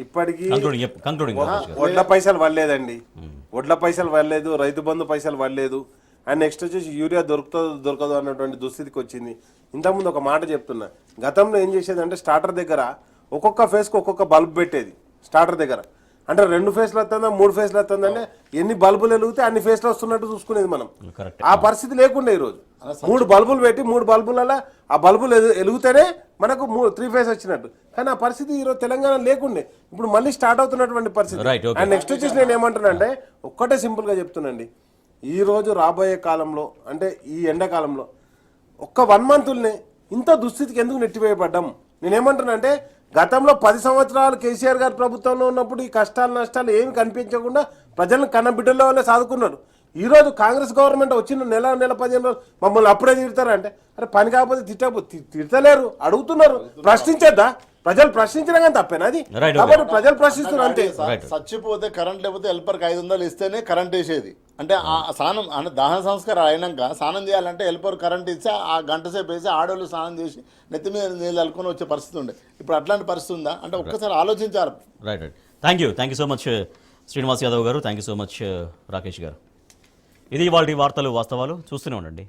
ఇప్పటికీ వడ్ల పైసలు పడలేదండి, వడ్ల పైసలు పడలేదు, రైతు బంధు పైసలు పడలేదు. అండ్ నెక్స్ట్ వచ్చేసి యూరియా దొరకదు అన్నటువంటి దుస్థితికి వచ్చింది. ఇంతకుముందు ఒక మాట చెప్తున్నా, గతంలో ఏం చేసేది అంటే స్టార్టర్ దగ్గర ఒక్కొక్క ఫేస్కి ఒక్కొక్క బల్బ్ పెట్టేది. స్టార్టర్ దగ్గర అంటే 2 ఫేస్లు వస్తుందా 3 ఫేస్లు వస్తుందంటే ఎన్ని బల్బులు వెలిగితే అన్ని ఫేస్లు వస్తున్నట్టు చూసుకునేది మనం. ఆ పరిస్థితి లేకుండా ఈరోజు 3 బల్బులు పెట్టి 3 బల్బులలో ఆ బల్బులు వెలుగుతేనే మనకు 3 ఫేస్ వచ్చినట్టు. కానీ ఆ పరిస్థితి ఈరోజు తెలంగాణ లేకుండే, ఇప్పుడు మళ్ళీ స్టార్ట్ అవుతున్నటువంటి పరిస్థితి. అండ్ నెక్స్ట్ వచ్చేసి నేను ఏమంటున్నానంటే ఒక్కటే సింపుల్గా చెప్తున్నాండి, ఈరోజు రాబోయే కాలంలో అంటే ఈ ఎండాకాలంలో ఒక్క 1 మంత్నే ఇంత దుస్థితికి ఎందుకు నెట్టివేయబడ్డాం? నేనేమంటున్నా అంటే గతంలో 10 సంవత్సరాలు కేసీఆర్ గారు ప్రభుత్వంలో ఉన్నప్పుడు ఈ కష్టాలు నష్టాలు ఏమి కనిపించకుండా ప్రజలను కన్నబిడ్డల్లో వాళ్ళే సాదుకున్నారు. ఈరోజు కాంగ్రెస్ గవర్నమెంట్ వచ్చిన నెల 15 రోజులు మమ్మల్ని అప్పుడే తిడతారంటే, అరే పని కాకపోతే తిడతలేరు, అడుగుతున్నారు, ప్రశ్నించద్దా? ప్రజలు ప్రశ్నించడం కానీ తప్పేనా అది? కాబట్టి ప్రజలు ప్రశ్నిస్తున్నారు అంతే. చచ్చిపోతే కరెంట్ లేకపోతే హెల్పర్కి 500 ఇస్తేనే కరెంట్ వేసేది. అంటే ఆ స్నానం అంటే దహన సంస్కారం అయినాక స్నానం చేయాలంటే హెల్పర్ కరెంట్ ఇస్తే ఆ గంట సేపు వేసి ఆడవాళ్ళు స్నానం చేసి నెత్తి మీద నీళ్ళు అల్లుకొని వచ్చే పరిస్థితి ఉండే. ఇప్పుడు అట్లాంటి పరిస్థితి ఉందా అంటే ఒక్కసారి ఆలోచించారు. Right. Thank you so much Srinivas Yadav గారు, thank you so much Rakesh గారు. ఇది ఇవాళ వార్తలు వాస్తవాలు. చూస్తూనే ఉండండి.